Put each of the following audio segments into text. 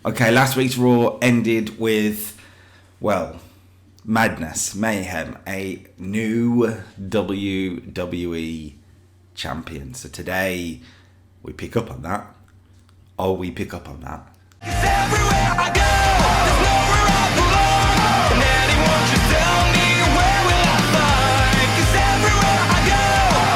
Okay, last week's Raw ended with, well, madness, mayhem, a new WWE champion. So today we pick up on that. Oh, we pick up on that. Everywhere I go, there's nowhere I belong. And anyone should tell me where will I find? 'Cause everywhere I go,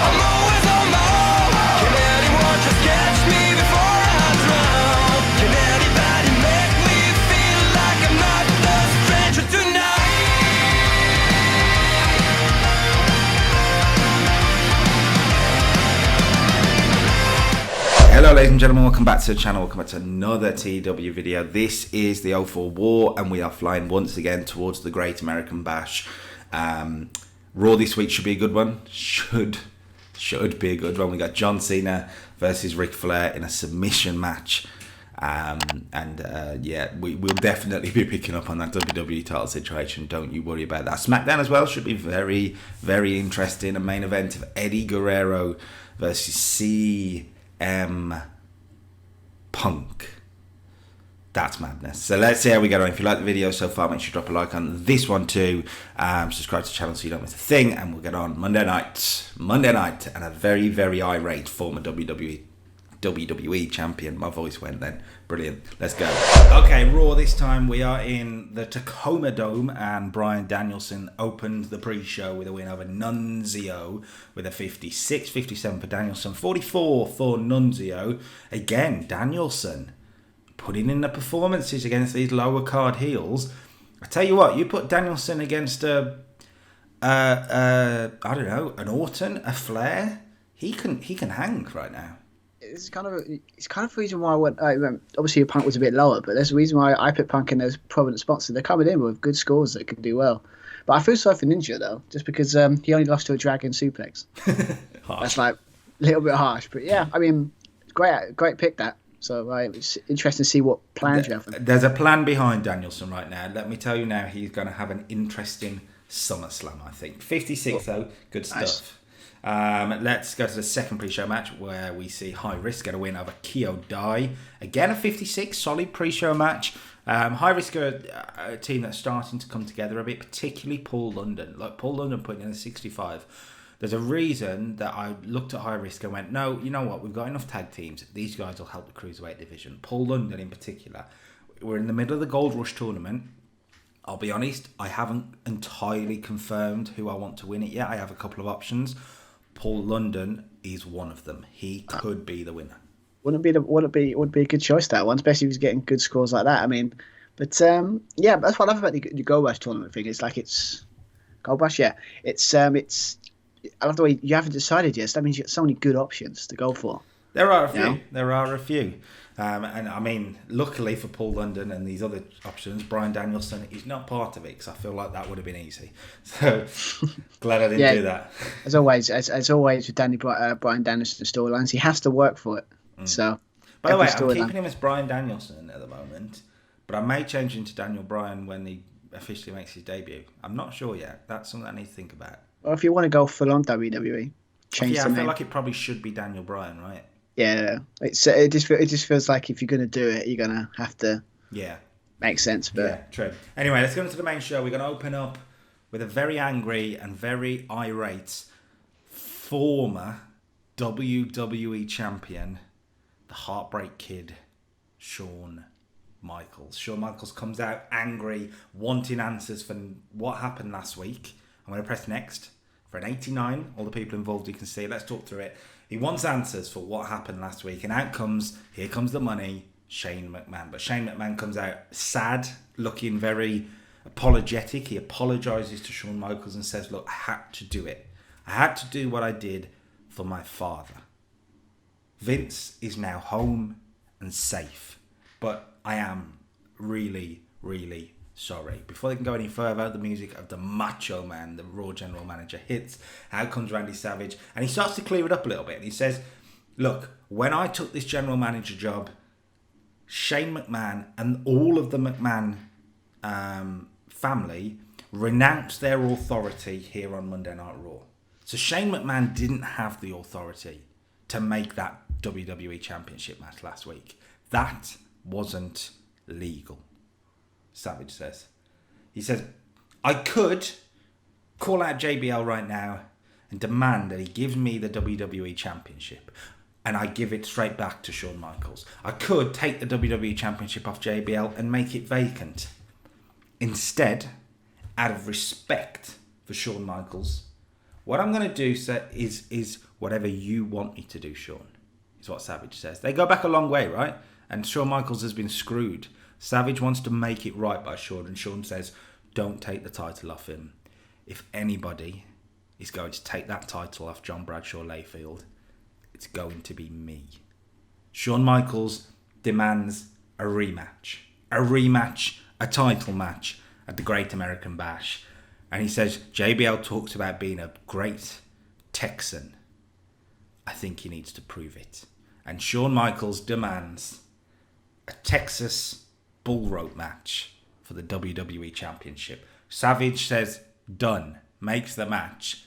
I'm always on my own. Can anyone just catch me before I drown? Can anybody make me feel like I'm not the stranger tonight? Hello ladies and gentlemen, welcome back to the channel, welcome back to another TW video. This is the 04 War and we are flying once again towards the Great American Bash. Raw this week should be a good one, should be a good one. We got John Cena versus Ric Flair in a submission match. Yeah, we'll definitely be picking up on that WWE title situation, don't you worry about that. Smackdown as well should be very, very interesting. A main event of Eddie Guerrero versus Punk. That's madness. So let's see how we get on. If you like the video so far, make sure you drop a like on this one too. Subscribe to the channel so you don't miss a thing, and we'll get on Monday night, and a very, very irate former WWE champion. My voice went then. Brilliant. Let's go. Okay, Raw this time. We are in the Tacoma Dome, and Bryan Danielson opened the pre-show with a win over Nunzio with a 56, 57 for Danielson, 44 for Nunzio. Again, Danielson putting in the performances against these lower card heels. I tell you what, you put Danielson against I don't know, an Orton, a Flair, he can hang right now. It's kind of the reason why I went. Obviously, Punk was a bit lower, but there's a reason why I put Punk in those prominent spots. So they're coming in with good scores that can do well. But I feel sorry for Ninja though, just because he only lost to a Dragon Suplex. That's like a little bit harsh, but yeah, I mean, great pick that. So it's interesting to see what plans you have. There's a plan behind Danielson right now. Let me tell you now, he's going to have an interesting SummerSlam. I think 56 though, good stuff. Nice. Let's go to the second pre-show match where we see High Risk get a win over Kyo Dai. Again, a 56, solid pre-show match. High Risk are a team that's starting to come together a bit, particularly Paul London. Like Paul London putting in a 65. There's a reason that I looked at High Risk and went, no, you know what? We've got enough tag teams. These guys will help the Cruiserweight division. Paul London in particular. We're in the middle of the Gold Rush tournament. I'll be honest, I haven't entirely confirmed who I want to win it yet. I have a couple of options. Paul London is one of them. He could be the winner. Wouldn't be a good choice, that one, especially if he's getting good scores like that. I mean, but yeah, that's what I love about the Gold Rush tournament thing. It's like it's Gold Rush, yeah. It's I love the way you haven't decided yet. So that means you get so many good options to go for. There are a few. There are a few. And I mean, luckily for Paul London and these other options, Bryan Danielson is not part of it because I feel like that would have been easy. So glad I didn't do that. As always with Bryan Danielson storylines, he has to work for it. So, by the way, I'm keeping him as Bryan Danielson at the moment, but I may change him to Daniel Bryan when he officially makes his debut. I'm not sure yet. That's something I need to think about. Well, if you want to go full on WWE, change the name. I feel like it probably should be Daniel Bryan, right? Yeah, it just feels like if you're going to do it, you're going to have to. Yeah. Makes sense, but yeah, true. Anyway, let's go into the main show. We're going to open up with a very angry and very irate former WWE champion, the Heartbreak Kid, Shawn Michaels. Shawn Michaels comes out angry, wanting answers for what happened last week. I'm going to press next for an 89. All the people involved, you can see. Let's talk through it. He wants answers for what happened last week. And out comes, here comes the money, Shane McMahon. But Shane McMahon comes out sad, looking very apologetic. He apologises to Shawn Michaels and says, look, I had to do it. I had to do what I did for my father. Vince is now home and safe. But I am really, really sorry. Before they can go any further, the music of the Macho Man, the Raw General Manager, hits. Out comes Randy Savage, and he starts to clear it up a little bit. And he says, look, when I took this General Manager job, Shane McMahon and all of the McMahon family renounced their authority here on Monday Night Raw. So Shane McMahon didn't have the authority to make that WWE Championship match last week. That wasn't legal. Savage says. He says, I could call out JBL right now and demand that he gives me the WWE Championship and I give it straight back to Shawn Michaels. I could take the WWE Championship off JBL and make it vacant. Instead, out of respect for Shawn Michaels, what I'm going to do, sir, is whatever you want me to do, Shawn, is what Savage says. They go back a long way, right? And Shawn Michaels has been screwed. Savage wants to make it right by Shawn, and Shawn says, don't take the title off him. If anybody is going to take that title off John Bradshaw Layfield, it's going to be me. Shawn Michaels demands a rematch. A rematch, a title match at the Great American Bash. And he says, JBL talks about being a great Texan. I think he needs to prove it. And Shawn Michaels demands a Texas bull rope match for the WWE Championship. Savage says, done. Makes the match.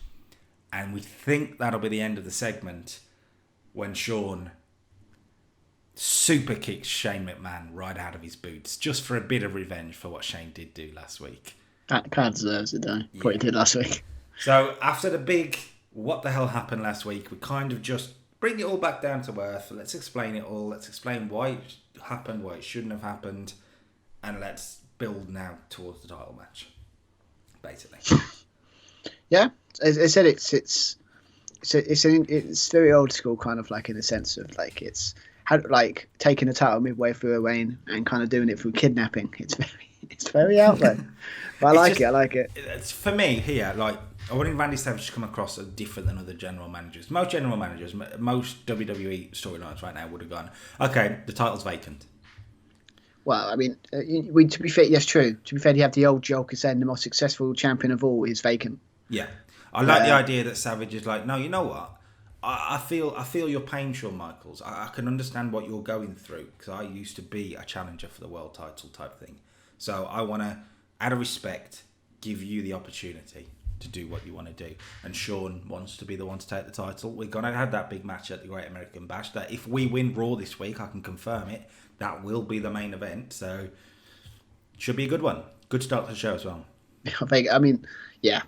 And we think that'll be the end of the segment when Shawn super kicks Shane McMahon right out of his boots, just for a bit of revenge for what Shane did do last week. That kind of deserves it, though. What he did last week. So after the big what the hell happened last week, we kind of just bring it all back down to earth. Let's explain it all. Let's explain why it happened, why it shouldn't have happened, and let's build now towards the title match, basically. Yeah, as I said, it's very old school, kind of like in the sense of like it's like taking a title midway through a reign and kind of doing it through kidnapping. It's very out there, but I like it. It's for me here. Like I wanted Randy Savage to come across as different than other general managers. Most general managers, most WWE storylines right now would have gone, okay, the title's vacant. Well, I mean, to be fair, yes, true. To be fair, you have the old joke saying the most successful champion of all is vacant. Yeah, I like the idea that Savage is like, no, you know what? I feel your pain, Shawn Michaels. I can understand what you're going through because I used to be a challenger for the world title type thing. So I want to, out of respect, give you the opportunity to do what you want to do. And Shawn wants to be the one to take the title. We're going to have that big match at the Great American Bash. That if we win Raw this week, I can confirm it. That will be the main event. So it should be a good one. Good start to the show as well. I mean, yeah,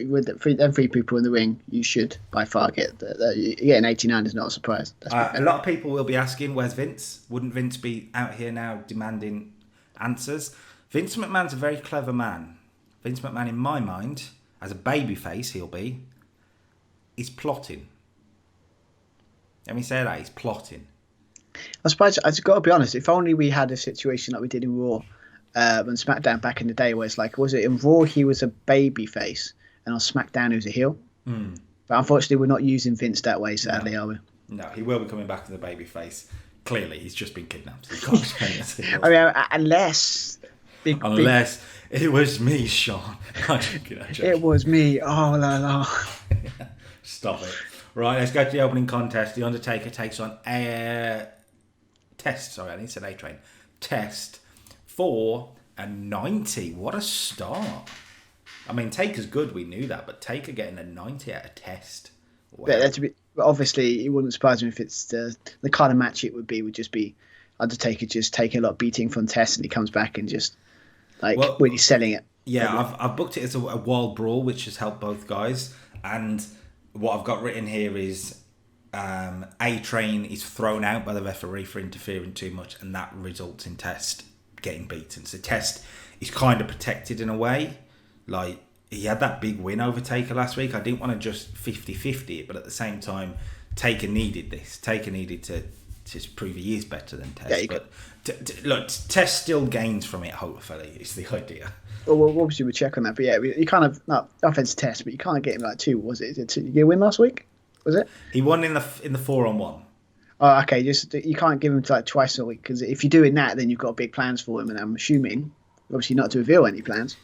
with them three people in the ring, you should by far get an 89 is not a surprise. A lot of people will be asking, where's Vince? Wouldn't Vince be out here now demanding answers? Vince McMahon's a very clever man. Vince McMahon, in my mind, as a babyface, he's plotting. Let me say that, he's plotting. I suppose I've got to be honest. If only we had a situation like we did in Raw and SmackDown back in the day, where it's like, was it in Raw he was a baby face, and on SmackDown he was a heel? But unfortunately, we're not using Vince that way. Sadly, are we? No, he will be coming back as a baby face. Clearly, he's just been kidnapped. So he can't explain it. I mean, unless it was me, Shawn. I'm joking. It was me. Oh la la. Stop it. Right, let's go to the opening contest. The Undertaker takes on Test. Sorry, I need to say A-Train. Test for a 90. What a start. I mean, Taker's good, we knew that, but Taker getting a 90 out of Test. Wow. Obviously, it wouldn't surprise me if it's the kind of match it would just be Undertaker just taking a lot of beating from Test and he comes back and just really selling it. Yeah, I've booked it as a wild brawl, which has helped both guys. And what I've got written here is A-Train is thrown out by the referee for interfering too much, and that results in Test getting beaten. So Test is kind of protected in a way. Like, he had that big win over Taker last week. I didn't want to just 50-50 it, but at the same time, Taker needed this. Taker needed to just prove he is better than Test. Yeah, but look, Test still gains from it, hopefully, is the idea. Well, obviously we'll check on that, but yeah, you kind of, not offense Test, but you can't get him like two, was it? Did you get a win last week? Was it? He won in the 4-on-1. Oh, okay. Just you can't give him to like twice a week, because if you're doing that, then you've got big plans for him, and I'm assuming, obviously, not to reveal any plans.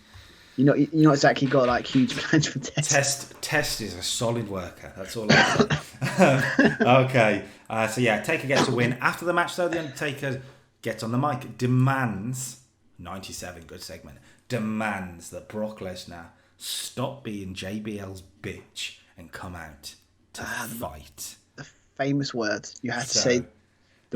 You're not exactly got like huge plans for Test. Test is a solid worker. That's all I say. Okay. So yeah, Taker gets a win. After the match, though, the Undertaker gets on the mic, demands 97, good segment. Demands that Brock Lesnar stop being JBL's bitch and come out to fight. The famous words you had to say.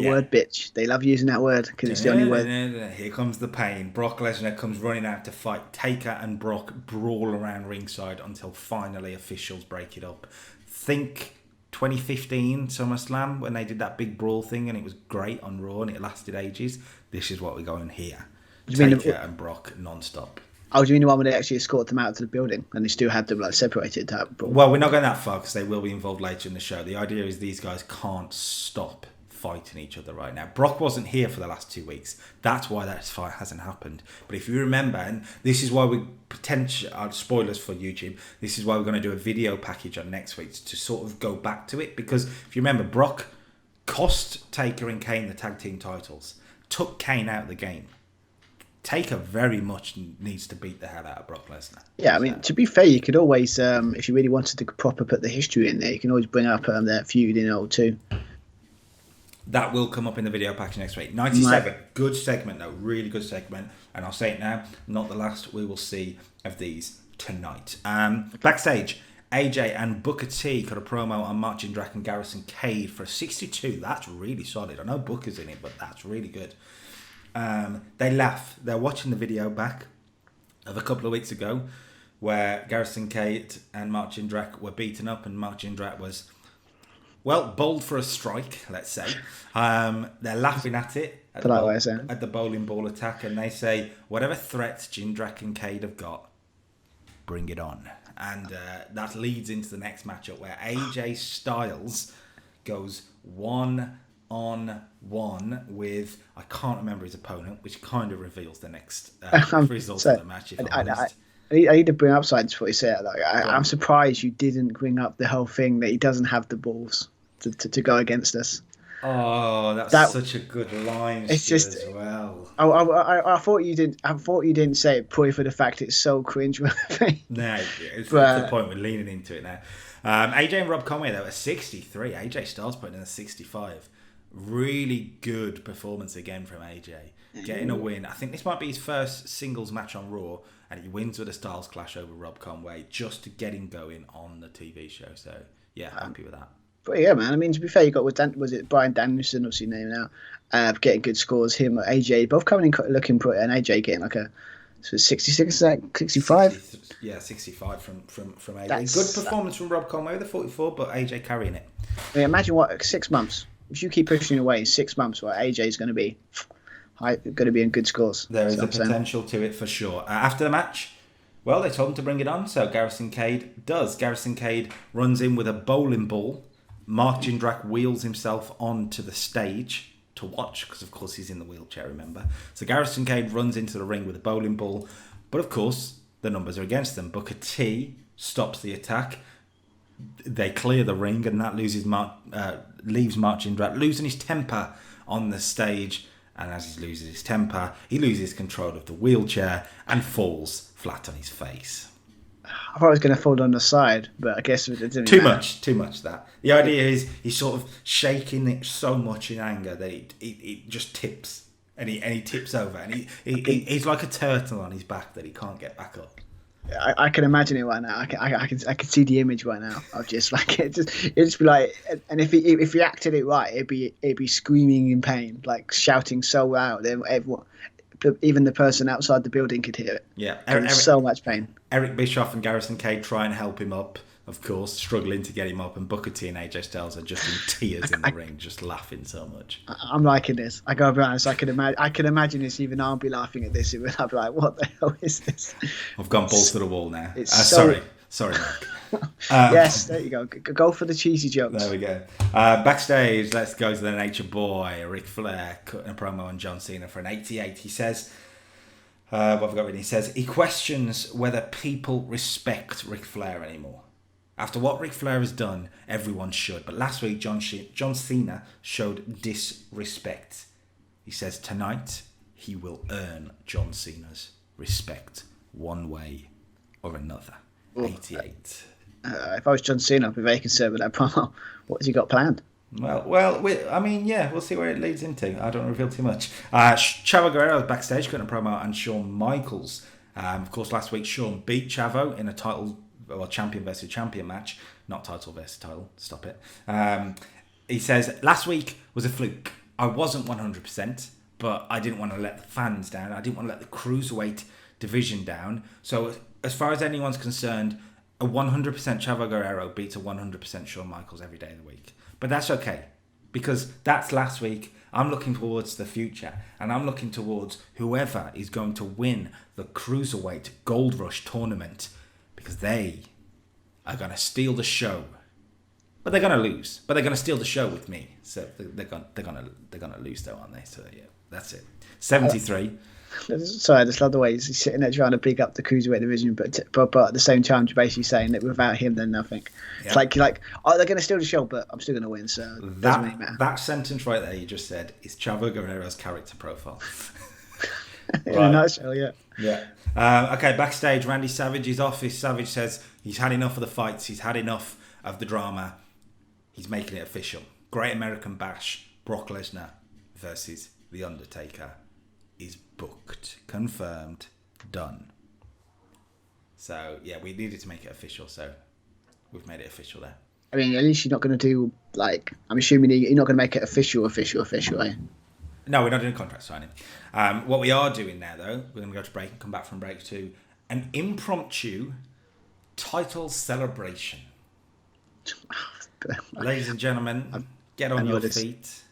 The word bitch. They love using that word because it's the only word. Here comes the pain. Brock Lesnar comes running out to fight. Taker and Brock brawl around ringside until finally officials break it up. Think 2015 SummerSlam when they did that big brawl thing and it was great on Raw and it lasted ages. This is what we're going here. Taker and Brock non-stop. Oh, do you mean the one where they actually escorted them out to the building and they still had them like separated? Well, we're not going that far because they will be involved later in the show. The idea is these guys can't stop fighting each other right now. Brock wasn't here for the last 2 weeks. That's why that fight hasn't happened. But if you remember, and this is why we spoilers for YouTube, this is why we're going to do a video package on next week to sort of go back to it. Because if you remember, Brock cost Taker and Kane the tag team titles, took Kane out of the game. Taker very much needs to beat the hell out of Brock Lesnar. Yeah, I mean, to be fair, you could always, if you really wanted to proper put the history in there, you can always bring up their feud in 02. That will come up in the video package next week. 97, good segment though, really good segment. And I'll say it now, not the last we will see of these tonight. Backstage, AJ and Booker T cut a promo on Martin Drac and Garrison Cade for a 62. That's really solid. I know Booker's in it, but that's really good. They laugh. They're watching the video back of a couple of weeks ago where Garrison Cade and Martin Drac were beaten up and Martin Drac was, well, bold for a strike, let's say. They're laughing at it at the bowling ball attack and they say, whatever threats Jindrak and Cade have got, bring it on. And that leads into the next matchup where AJ Styles goes 1-on-1 with, I can't remember his opponent, which kind of reveals the next result of the match, if I'm honest. I need to bring up something before you say it. I'm surprised you didn't bring up the whole thing that he doesn't have the balls to go against us. Oh, that's such a good line. It's just as well. I thought you didn't. I thought you didn't say it purely for the fact it's so cringeworthy. No, it's the point we're leaning into it now. AJ and Rob Conway though, a 63. AJ Styles putting in a 65. Really good performance again from AJ. Getting a win. I think this might be his first singles match on Raw, and he wins with a Styles clash over Rob Conway just to get him going on the TV show. So yeah, happy with that. But yeah, man. I mean, to be fair, you got was it Brian Danielson, obviously name now, getting good scores. Him, AJ, both coming in looking pretty, and AJ getting like a 66, 65. Yeah, 65 from AJ. Good performance from Rob Conway with a 44, but AJ carrying it. I mean, imagine 6 months. If you keep pushing away, 6 months, where AJ is going to be in good scores. There is a potential to it for sure. After the match, well, they told him to bring it on, so Garrison Cade does. Garrison Cade runs in with a bowling ball. Mark Jindrak wheels himself onto the stage to watch, because of course he's in the wheelchair, remember. So Garrison Cade runs into the ring with a bowling ball, but of course the numbers are against them. Booker T stops the attack. They clear the ring, and that leaves Mark Jindrak losing his temper on the stage. And as he loses his temper, he loses control of the wheelchair and falls flat on his face. I thought I was going to fall on the side, but I guess it didn't. Too much. That the idea is he's sort of shaking it so much in anger that it just tips, and he tips over, and he's like a turtle on his back that he can't get back up. I can imagine it right now. I can see the image right now of just like it'd just be like, and if he acted it right, it'd be screaming in pain, like shouting so loud, everyone, even the person outside the building could hear it. Yeah, so much pain. Eric Bischoff and Garrison Cade try and help him up, of course, struggling to get him up, and Booker T and AJ Styles are just in tears in the ring, just laughing so much. I'm liking this. I gotta be honest. I can imagine this. Even I'll be laughing at this. I'll be like, "What the hell is this?" I've gone balls to the wall now. Sorry, Mark. Yes, there you go. Go for the cheesy jokes. There we go. Backstage, let's go to the Nature Boy, Ric Flair, cutting a promo on John Cena for an 88. He says, what have I got written? He says he questions whether people respect Ric Flair anymore. After what Ric Flair has done, everyone should. But last week, John Cena showed disrespect. He says tonight he will earn John Cena's respect one way or another. 88. If I was John Cena, I'd be very concerned with that promo. What has he got planned? Well, we'll see where it leads into. I don't reveal too much. Chavo Guerrero backstage cutting a promo on Shawn Michaels. Of course, last week Shawn beat Chavo in a champion versus champion match. Not title versus title. Stop it. He says last week was a fluke. I wasn't 100%, but I didn't want to let the fans down. I didn't want to let the cruiserweight division down. So as far as anyone's concerned, a 100% Chavo Guerrero beats a 100% Shawn Michaels every day of the week. But that's okay, because that's last week. I'm looking towards the future, and I'm looking towards whoever is going to win the Cruiserweight Gold Rush tournament, because they are going to steal the show. But they're going to lose. But they're going to steal the show with me. So they're going to lose, though, aren't they? So yeah, that's it. 73. Sorry, I just love the way he's sitting there trying to pick up the cruiserweight division, but at the same time, basically saying that without him, then nothing. It's like, oh, they're going to steal the show, but I'm still going to win. So it doesn't really matter. That sentence right there you just said is Chavo Guerrero's character profile. In a nutshell, yeah. Yeah. Okay, backstage, Randy Savage is off. Savage says he's had enough of the fights. He's had enough of the drama. He's making it official. Great American Bash, Brock Lesnar versus The Undertaker is booked, confirmed, done. So, yeah, we needed to make it official, so we've made it official there. I mean, at least you're not going to do, like, I'm assuming you're not going to make it official, eh? No, we're not doing contract signing. What we are doing now, though, we're going to go to break and come back from break to an impromptu title celebration. Ladies and gentlemen, get on your feet.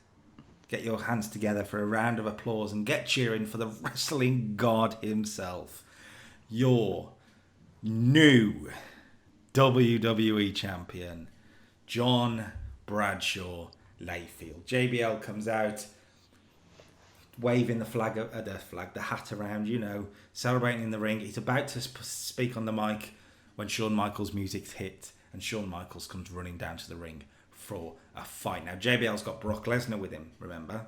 Get your hands together for a round of applause and get cheering for the wrestling god himself. Your new WWE champion, John Bradshaw Layfield. JBL comes out, waving the hat around, celebrating in the ring. He's about to speak on the mic when Shawn Michaels' music's hit, and Shawn Michaels comes running down to the ring for a fight. Now, JBL's got Brock Lesnar with him, remember?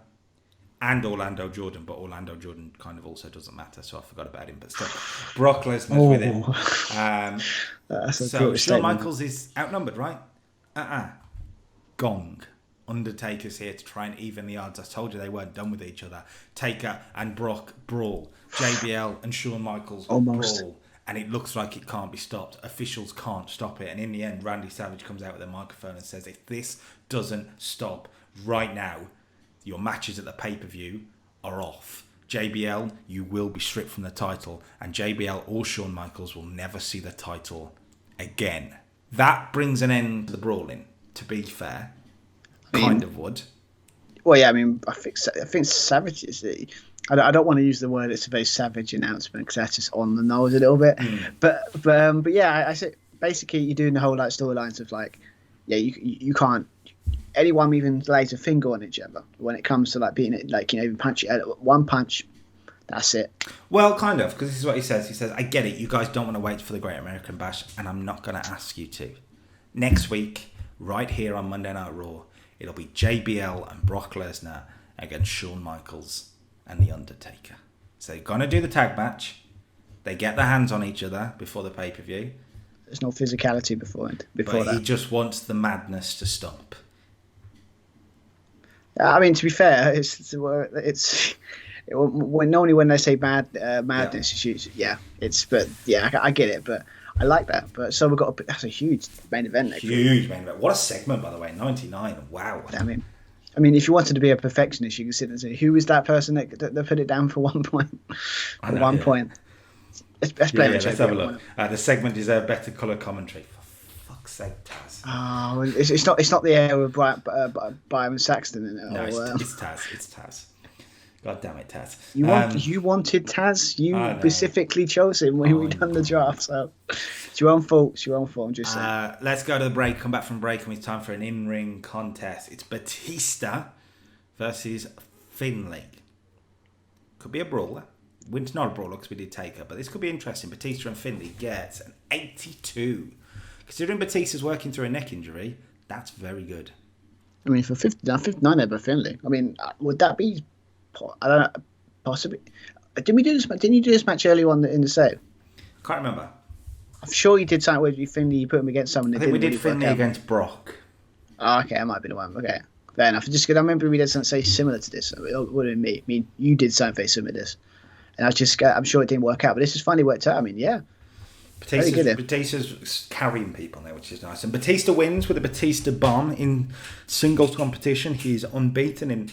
And Orlando Jordan, but Orlando Jordan kind of also doesn't matter, so I forgot about him. But still, Brock Lesnar's with him. So Shawn Michaels is outnumbered, right? Gong. Undertaker's here to try and even the odds. I told you they weren't done with each other. Taker and Brock brawl. JBL and Shawn Michaels brawl. And it looks like it can't be stopped. Officials can't stop it. And in the end, Randy Savage comes out with a microphone and says, if this doesn't stop right now, your matches at the pay-per-view are off. JBL, you will be stripped from the title. And JBL or Shawn Michaels will never see the title again. That brings an end to the brawling, to be fair. Kind of would. Well, yeah, I mean, I think Savage is I don't want to use the word. It's a very savage announcement because that's just on the nose a little bit. But yeah, I say basically you're doing the whole like storylines of like, yeah, you can't anyone even lays a finger on each other when it comes to like being like even punch one punch. That's it. Well, kind of, because this is what he says. He says, I get it. You guys don't want to wait for the Great American Bash, and I'm not going to ask you to. Next week, right here on Monday Night Raw, it'll be JBL and Brock Lesnar against Shawn Michaels and The Undertaker. So they're going to do the tag match. They get their hands on each other before the pay-per-view. There's no physicality before that. He just wants the madness to stop. I mean, to be fair, it's when normally when they say madness, I get it, but I like that. But so we've got that's a huge main event. Huge main event. What a segment, by the way. 99. Wow. I mean, if you wanted to be a perfectionist, you can sit and say, "Who is that person that put it down for 1 point?" Point. Let's play it. Let's have a look. The segment deserved better colour commentary. For fuck's sake, Taz. Oh, it's not the air of Byron Saxton in it. No, it's Taz. It's Taz. God damn it, Taz. You wanted Taz. You specifically chose him when we done the draft. So it's your own fault. I'm just saying. Let's go to the break. Come back from break, and it's time for an in-ring contest. It's Batista versus Finley. Could be a brawler. It's not a brawler because we did Taker, but this could be interesting. Batista and Finley gets an 82. Considering Batista's working through a neck injury, that's very good. I mean, for 59 over Finley. I mean, would that be? I don't know. Possibly. Didn't you do this match earlier on in the save? Can't remember. I'm sure you did something where you Finley. You put him against someone. I think we did Finley against Brock. Oh, okay, that might be the one. Okay, fair enough. Just because I remember we did something similar to this. It would have been me. I mean, you did something very similar to this, and I'm sure it didn't work out. But this has finally worked out. I mean, yeah. Batista's carrying people now, which is nice. And Batista wins with a Batista bomb in singles competition. He's unbeaten in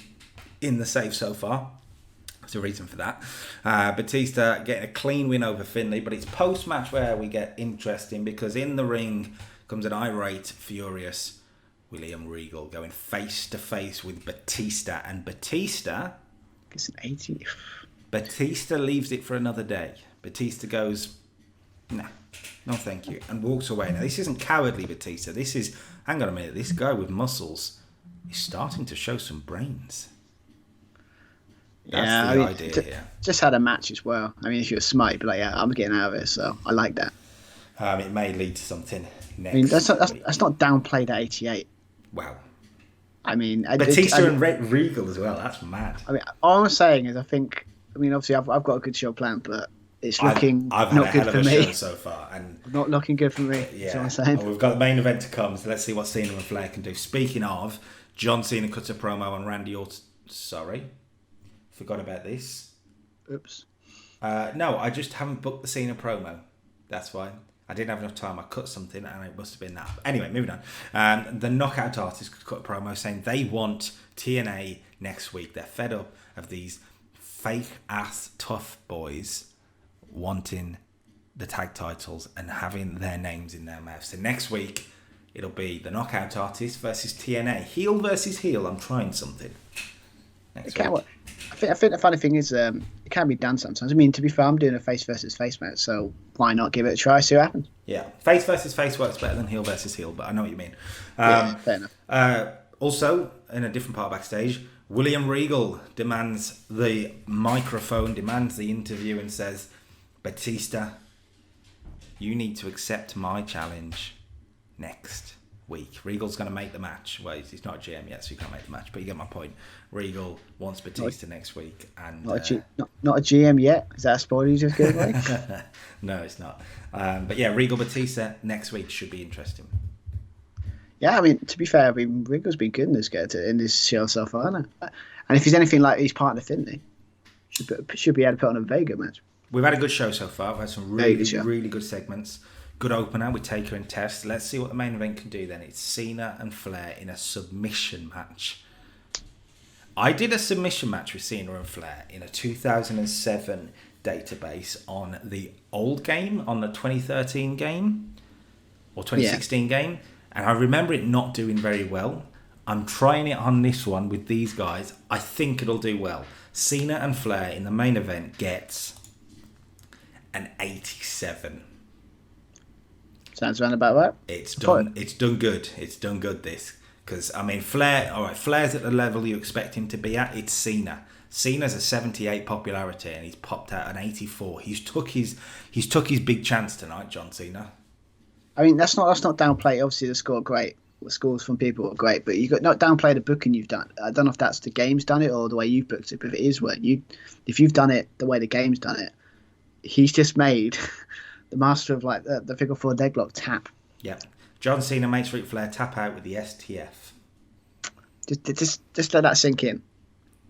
in the safe so far. There's a reason for that. Batista getting a clean win over Finley, but it's post-match where we get interesting because in the ring comes an irate, furious William Regal going face-to-face with Batista. And Batista... It's an 80. Batista leaves it for another day. Batista goes, nah, no thank you, and walks away. Now, this isn't cowardly Batista. This is, hang on a minute, this guy with muscles is starting to show some brains. That's the idea here. Just had a match as well. I mean, if you're smart, you'd be like, yeah, I'm getting out of it. So I like that. It may lead to something next. I mean, that's not downplayed at 88. Wow. I mean, Batista and Regal as well. That's mad. I mean, all I'm saying is, I mean, obviously, I've got a good show planned, but it's looking I've not had good a for hell of a me. show so far, and Not looking good for me. yeah, That's what I'm saying. and we've got the main event to come. So let's see what Cena and Flair can do. Speaking of, John Cena cuts a promo on Randy Orton. Sorry, forgot about this. Oops. No, I just haven't booked the Cena promo. That's why. I didn't have enough time. I cut something and it must have been that. Anyway, moving on. The Knockout Artists cut a promo saying they want TNA next week. They're fed up of these fake-ass tough boys wanting the tag titles and having their names in their mouths. So next week, it'll be the Knockout Artists versus TNA. Heel versus heel. I'm trying something. Next week. I think the funny thing is, it can be done sometimes. I mean, to be fair, I'm doing a face versus face match, so why not give it a try, see what happens? Yeah, face versus face works better than heel versus heel, but I know what you mean. Fair enough. Also, in a different part backstage, William Regal demands the microphone, demands the interview, and says, Batista, you need to accept my challenge next week. Regal's going to make the match. Well, he's not a GM yet, so he can't make the match, but you get my point. Regal wants Batista next week. And Not a GM yet? Is that a spoiler you just gave away? No, it's not. But yeah, Regal Batista next week should be interesting. Yeah, I mean, to be fair, I mean, Regal's been good in this show so far, hasn't he? And if he's anything like his partner Finley, should be able to put on a Vega match. We've had a good show so far. We've had some really good segments. Good opener with Taker and Test. Let's see what the main event can do then. It's Cena and Flair in a submission match. I did a submission match with Cena and Flair in a 2007 database on the old game, on the 2013 game, or 2016 game, and I remember it not doing very well. I'm trying it on this one with these guys. I think it'll do well. Cena and Flair in the main event gets an 87. Sounds around about right. It's done good. It's done good, this. Because, I mean, Flair, all right, Flair's at the level you expect him to be at. It's Cena. Cena's a 78 popularity and he's popped out an 84. He's took his big chance tonight, John Cena. I mean, that's not downplay. Obviously, the score great. The scores from people are great, but you got not downplay the booking you've done. I don't know if that's the game's done it or the way you've booked it. But if it is if you've done it the way the game's done it, he's just made the master of like the figure four deadlock tap. Yeah, John Cena makes Ric Flair tap out with the STF. Just let that sink in.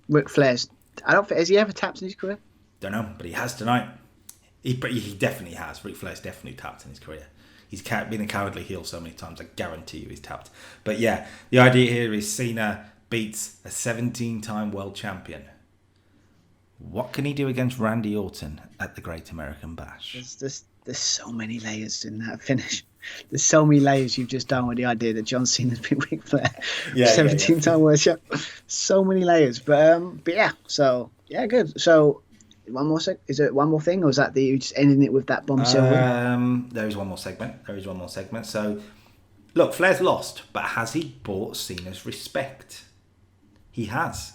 Ric Flair's. I don't think has he ever tapped in his career. Don't know, but he has tonight. He definitely has. Ric Flair's definitely tapped in his career. He's been a cowardly heel so many times, I guarantee you he's tapped. But yeah, the idea here is Cena beats a 17-time world champion. What can he do against Randy Orton at the Great American Bash? There's so many layers in that finish. There's so many layers you've just done with the idea that John Cena's been Ric Flair. 17-time world champion. So many layers. But yeah, so yeah, good. So one more is it one more thing, or is that you just ending it with that bombshell win? There is one more segment. So look, Flair's lost, but has he bought Cena's respect? He has.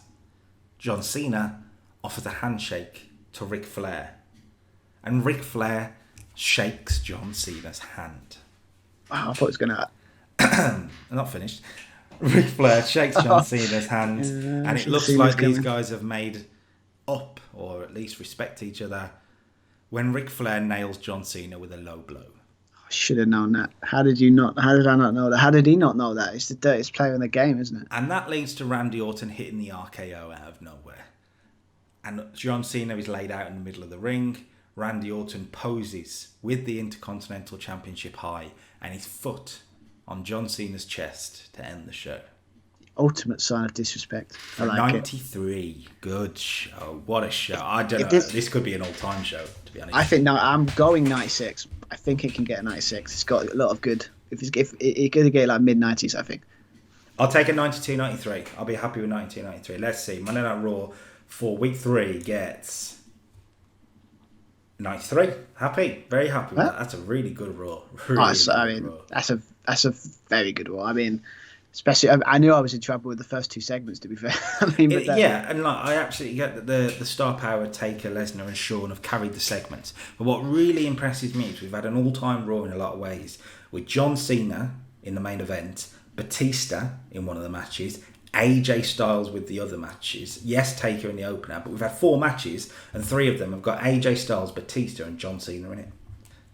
John Cena offers a handshake to Ric Flair, and Ric Flair shakes John Cena's hand. Wow, I thought it was gonna. I'm not finished. Ric Flair shakes John Cena's hand, and it looks like these guys have made up, or at least respect each other, when Ric Flair nails John Cena with a low blow. I should have known that. How did I not know that? How did he not know that? It's the dirtiest player in the game, isn't it? And that leads to Randy Orton hitting the RKO out of nowhere. And John Cena is laid out in the middle of the ring. Randy Orton poses with the Intercontinental Championship high and his foot on John Cena's chest to end the show. Ultimate sign of disrespect. I like 93. Good show. What a show. I don't know. This could be an all-time show, to be honest. I think, no, I'm going 96. I think it can get a 96. It's got a lot of good. If it could get like mid-90s, I think. I'll take a 92, 93. I'll be happy with 92, 93. Let's see. Monday Night Raw for week 3 gets 93. Happy. Very happy with that. That's a really good Raw. That's a very good Raw. I mean, especially, I knew I was in trouble with the first 2 segments, to be fair. I mean, and like I absolutely get that the star power, Taker, Lesnar and Shawn have carried the segments. But what really impresses me is we've had an all-time Raw in a lot of ways, with John Cena in the main event, Batista in one of the matches, AJ Styles with the other matches. Yes, Taker in the opener, but we've had 4 matches and 3 of them have got AJ Styles, Batista and John Cena in it.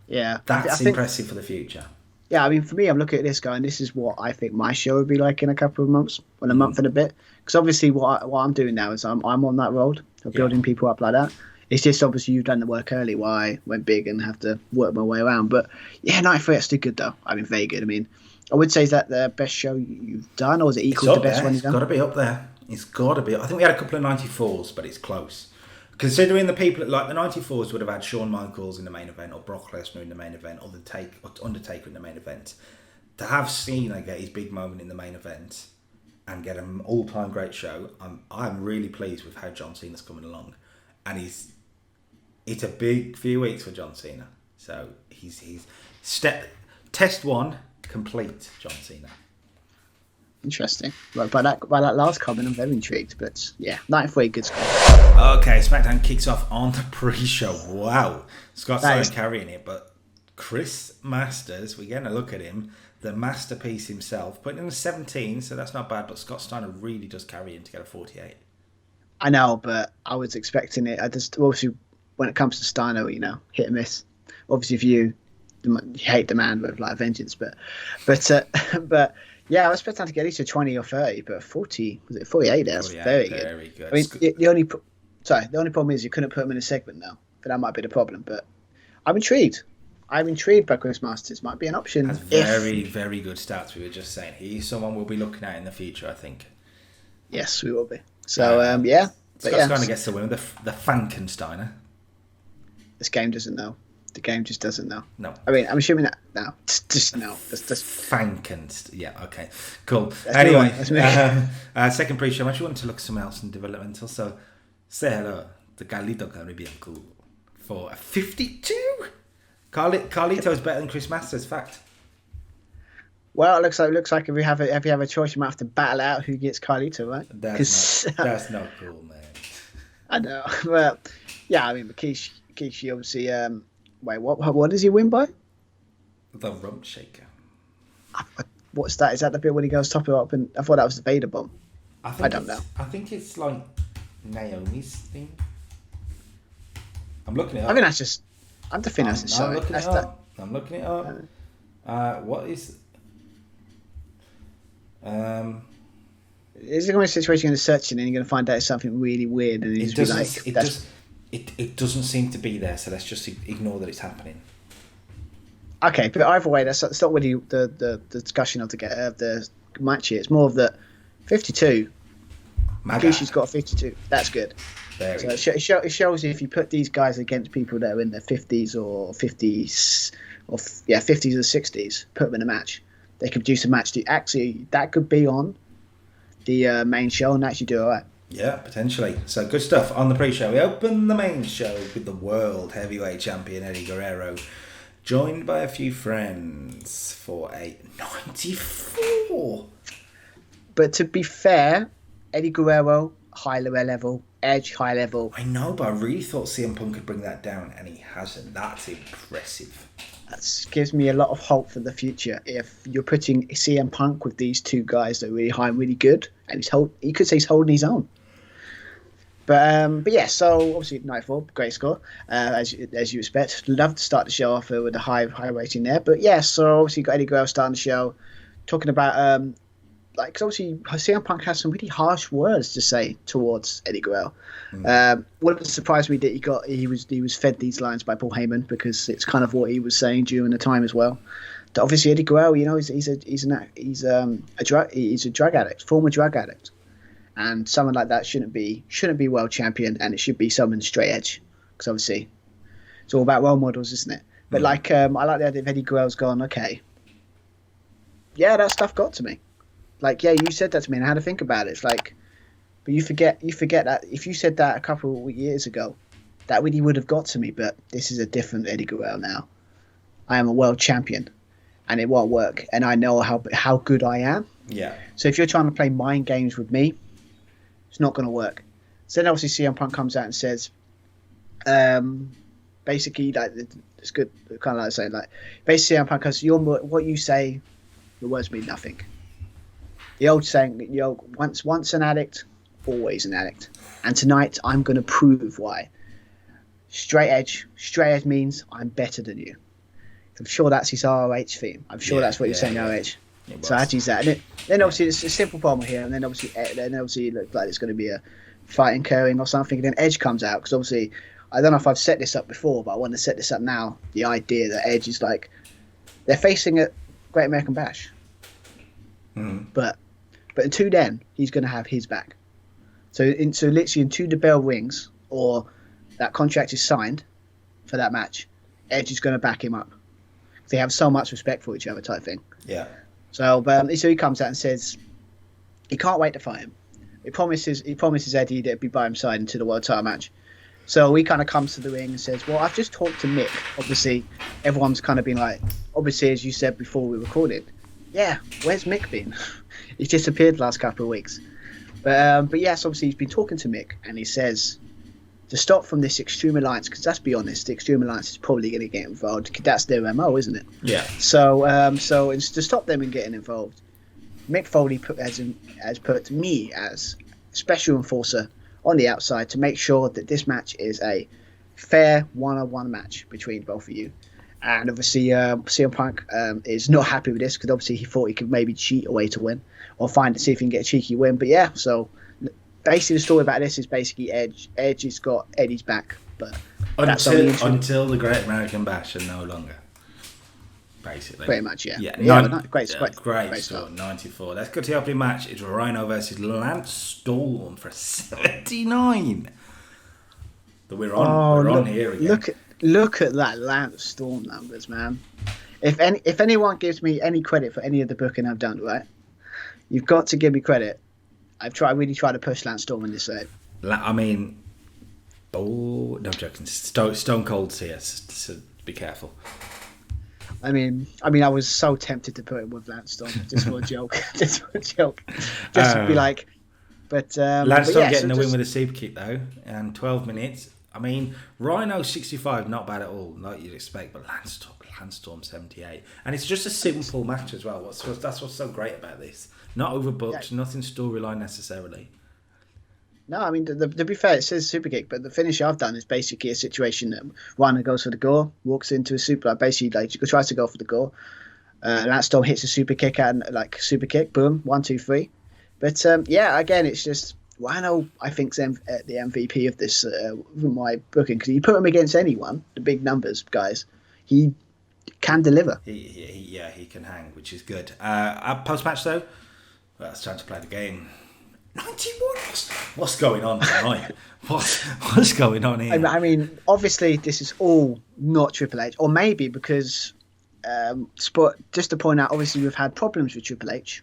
Yeah. That's impressive for the future. Yeah, I mean, for me, I'm looking at this guy, and this is what I think my show would be like in a couple of months, well, a month and a bit. Because obviously, what I'm doing now is I'm on that road of building people up like that. It's just obviously you've done the work early, while I went big and have to work my way around. But yeah, 93, that's still good though. I mean, very good. I mean, I would say, is that the best show you've done, or is it equal to the best one you've done? It's got to be up there. It's got to be. I think we had a couple of 94s, but it's close. Considering the people, like the 94s would have had Shawn Michaels in the main event, or Brock Lesnar in the main event, or Undertaker in the main event. To have Cena get his big moment in the main event and get an all-time great show, I'm really pleased with how John Cena's coming along, and it's a big few weeks for John Cena. So he's test 1 complete, John Cena. Interesting. Well, by that last comment, I'm very intrigued. But yeah, 93, good score. Okay, SmackDown kicks off on the pre-show. Wow, Scott Steiner carrying it, but Chris Masters, we're getting a look at him, the masterpiece himself, putting in a 17, so that's not bad. But Scott Steiner really does carry him to get a 48. I know, but I was expecting it. I just obviously, when it comes to Steiner, you know, hit and miss. Obviously, if you hate the man with like vengeance, but yeah, I was expecting to get at least a 20 or 30, but 40, was it 48? That's very good. Very good. I mean, the only problem is you couldn't put him in a segment now, but that might be the problem. But I'm intrigued. I'm intrigued by Chris Masters. Might be an option. Has very, very good stats. We were just saying he's someone we'll be looking at in the future, I think. Yes, we will be. So yeah. Scott Steiner gets the win with the Frankensteiner. This game doesn't know. The game just doesn't know. No. I mean, I'm assuming that now. Just no. Yeah, okay. Cool. That's anyway, second pre-show match. You want to look at something else in developmental. So, say hello to Carlito Caribbean for a 52. Carlito's better than Chris Masters, fact. Well, it looks like if you have a choice, you might have to battle out who gets Carlito, right? That's not cool, man. I know. Well, yeah, I mean, Rikishi obviously... wait, what does he win by? The rump shaker. What's that? Is that the bit when he goes top it up? And I thought that was the Vader bomb. I don't know. I think it's like Naomi's thing. I'm looking it up. I mean, that's just... I'm the thing. I'm looking it up. What is... Is it going to be a situation you're going to search and then you're going to find out it's something really weird and it doesn't seem to be there, so let's just ignore that it's happening. Okay, but either way, that's not really the discussion of the match here. It's more of the 52. Rikishi's got a 52. That's good. It shows you if you put these guys against people that are in their 50s or 50s or 50s or 60s, put them in a match. They could produce a match that could be on the main show and actually do all right. Yeah, potentially. So good stuff on the pre-show. We open the main show with the World Heavyweight Champion Eddie Guerrero, joined by a few friends for a 94. But to be fair, Eddie Guerrero, high level, Edge, high level. I know, but I really thought CM Punk could bring that down, and he hasn't. That's impressive. That gives me a lot of hope for the future. If you're putting CM Punk with these two guys that are really high and really good, and you could say he's holding his own. But yeah, so obviously Nightfall, great score, as you expect. Love to start the show off with a high rating there. But yeah, so obviously got Eddie Guerrero starting the show, talking about because obviously CM Punk has some really harsh words to say towards Eddie Guerrero. What surprised me that he was fed these lines by Paul Heyman, because it's kind of what he was saying during the time as well. obviously Eddie Guerrero, he's a drug addict, former drug addict, and someone like that shouldn't be world champion, and it should be someone straight edge, because obviously it's all about role models, isn't it? But I like the idea of Eddie Guerrero's gone, okay, yeah, that stuff got to me. Like, yeah, you said that to me, and I had to think about it. It's like, but you forget that if you said that a couple of years ago, that really would have got to me. But this is a different Eddie Guerrero now. I am a world champion, and it won't work. And I know how good I am. Yeah. So if you're trying to play mind games with me, it's not going to work. So then obviously CM Punk comes out and says, basically, like, it's good, kind of like saying, like, basically CM Punk goes, what you say, the words mean nothing. The old saying, once an addict, always an addict. And tonight I'm going to prove why. Straight edge means I'm better than you. I'm sure that's his ROH theme. I'm sure that's what you're saying, ROH. So I use that. And then obviously it's a simple problem here, and then obviously it looks like it's going to be a fight incurring or something. And then Edge comes out, because obviously I don't know if I've set this up before, but I want to set this up now. The idea that Edge is like, they're facing a Great American Bash, but until then he's going to have his back. So literally until the bell rings or that contract is signed for that match, Edge is going to back him up. They have so much respect for each other, type thing. Yeah. So he comes out and says he can't wait to fight him. He promises Eddie that he'll be by his side into the world title match. So he kind of comes to the ring and says, well, I've just talked to Mick. Obviously, everyone's kind of been like, obviously, as you said before we recorded, yeah, where's Mick been? He's disappeared the last couple of weeks. But yes, obviously, he's been talking to Mick, and he says to stop from this Extreme Alliance, because let's be honest, the Extreme Alliance is probably going to get involved, because that's their MO, isn't it? Yeah. So it's to stop them in getting involved, Mick Foley has put me as special enforcer on the outside to make sure that this match is a fair one-on-one match between both of you. And obviously, CM Punk is not happy with this, because obviously he thought he could maybe cheat a way to win, or see if he can get a cheeky win. But yeah, so basically the story about this is basically Edge has got Eddie's back, but until the Great American Bash and no longer. Basically. Pretty much, yeah. Yeah, great start. 94. Let's go to the opening match. It's Rhino versus Lance Storm for 79. But we're on here again. Look at that Lance Storm numbers, man. If anyone gives me any credit for any of the booking I've done, right, you've got to give me credit. I've really tried to push Lance Storm in this side. I mean, no, I'm joking. Stone Cold's here, so be careful. I mean, I was so tempted to put him with Lance Storm just for a joke, just to be like. But Lance Storm getting the win with a super kick though, and 12 minutes. I mean, Rhino 65, not bad at all, like you'd expect, but Lance Storm 78, and it's just a simple match as well. That's what's so great about this. Not overbooked, nothing storyline necessarily. No, I mean, to be fair, it says super kick, but the finish I've done is basically a situation that Rhino goes for the gore, walks into a super, basically tries to go for the gore. Lance Storm hits a super kick out, super kick, boom, 1, 2, 3. But yeah, again, it's just Rhino, I think, is the MVP of this, my booking, because you put him against anyone, the big numbers guys, he can deliver. He can hang, which is good. Post match though, well, it's time to play the game. 91. What's going on tonight? What's going on here? I mean, obviously, this is all not Triple H, or maybe because, just to point out, obviously we've had problems with Triple H.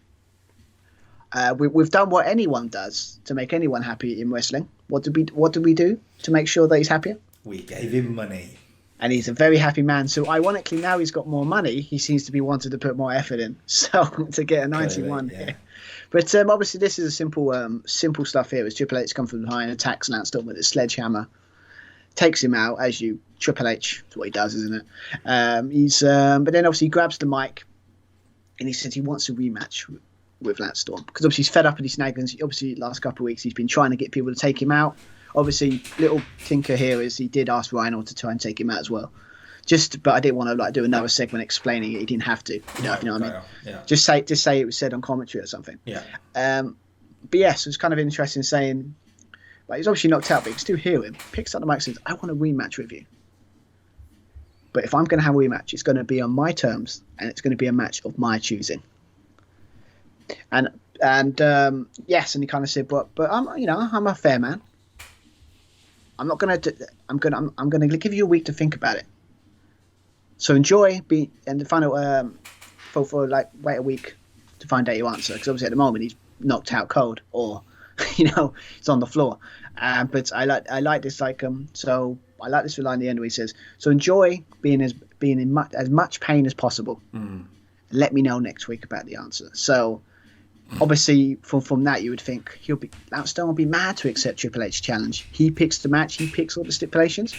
We've done what anyone does to make anyone happy in wrestling. What did we do to make sure that he's happier? We gave him money. And he's a very happy man. So ironically, now he's got more money, he seems to be wanting to put more effort in. So to get a 91 here. But obviously, this is a simple stuff here. As Triple H comes from behind, attacks Lance Storm with a sledgehammer, takes him out. As you Triple H, that's what he does, isn't it? But then obviously he grabs the mic, and he says he wants a rematch with Lance Storm, because obviously he's fed up with these snaggins. Obviously, last couple of weeks he's been trying to get people to take him out. Obviously, little tinker here is he did ask Rhino to try and take him out as well. But I didn't want to do another segment explaining it. He didn't have to. You know what I mean? Yeah. Just say it was said on commentary or something. Yeah. But yes, it was kind of interesting saying, he's obviously knocked out, but you can still hear him. Picks up the mic and says, "I want a rematch with you." But if I'm going to have a rematch, it's going to be on my terms, and it's going to be a match of my choosing. And yes, and he kind of said, but I'm a fair man. I'm not going to. I'm going to give you a week to think about it. So enjoy, and find out for like wait a week to find out your answer, because obviously at the moment he's knocked out cold, or he's on the floor. But I like this so I like this line at the end where he says, so enjoy being in as much pain as possible. Let me know next week about the answer. So obviously from that you would think Stone will be mad to accept Triple H challenge. He picks the match, he picks all the stipulations,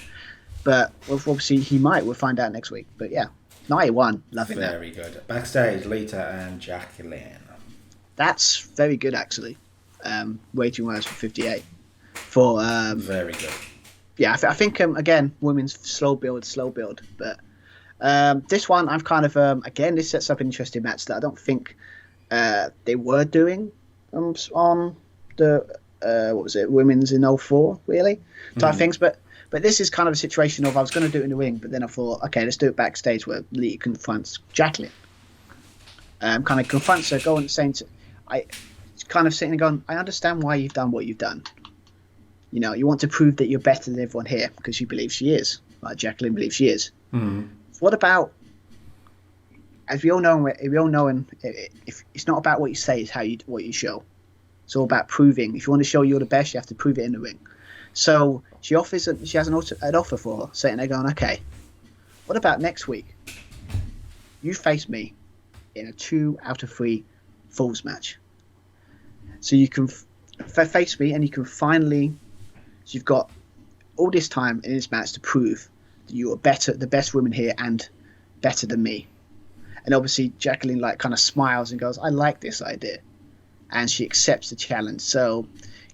but obviously he might. We'll find out next week. But yeah, 91, loving that. Very good. Backstage, Lita and Jacqueline. That's very good actually. Waiting words for 58. For very good. Yeah, I think again, women's slow build, but this one I've kind of again, this sets up an interesting match that I don't think they were doing on the what was it, women's in 04 really type things, but this is kind of a situation of I was going to do it in the ring, but then I thought, okay, let's do it backstage where Lita confronts Jacqueline, kind of confronts her, going saying kind of sitting and going, I understand why you've done what you've done. You want to prove that you're better than everyone here because you believe she is, like Jacqueline believes she is. What about, as we all know, and if it's not about what you say, it's what you show. It's all about proving. If you want to show you're the best, you have to prove it in the ring. So she has an offer for her, sitting there going, okay, what about next week? You face me in a 2 out of 3 falls match. So you can face me, and you can finally. So you've got all this time in this match to prove that you are the best woman here, and better than me. And obviously Jacqueline kind of smiles and goes, I like this idea, and she accepts the challenge. So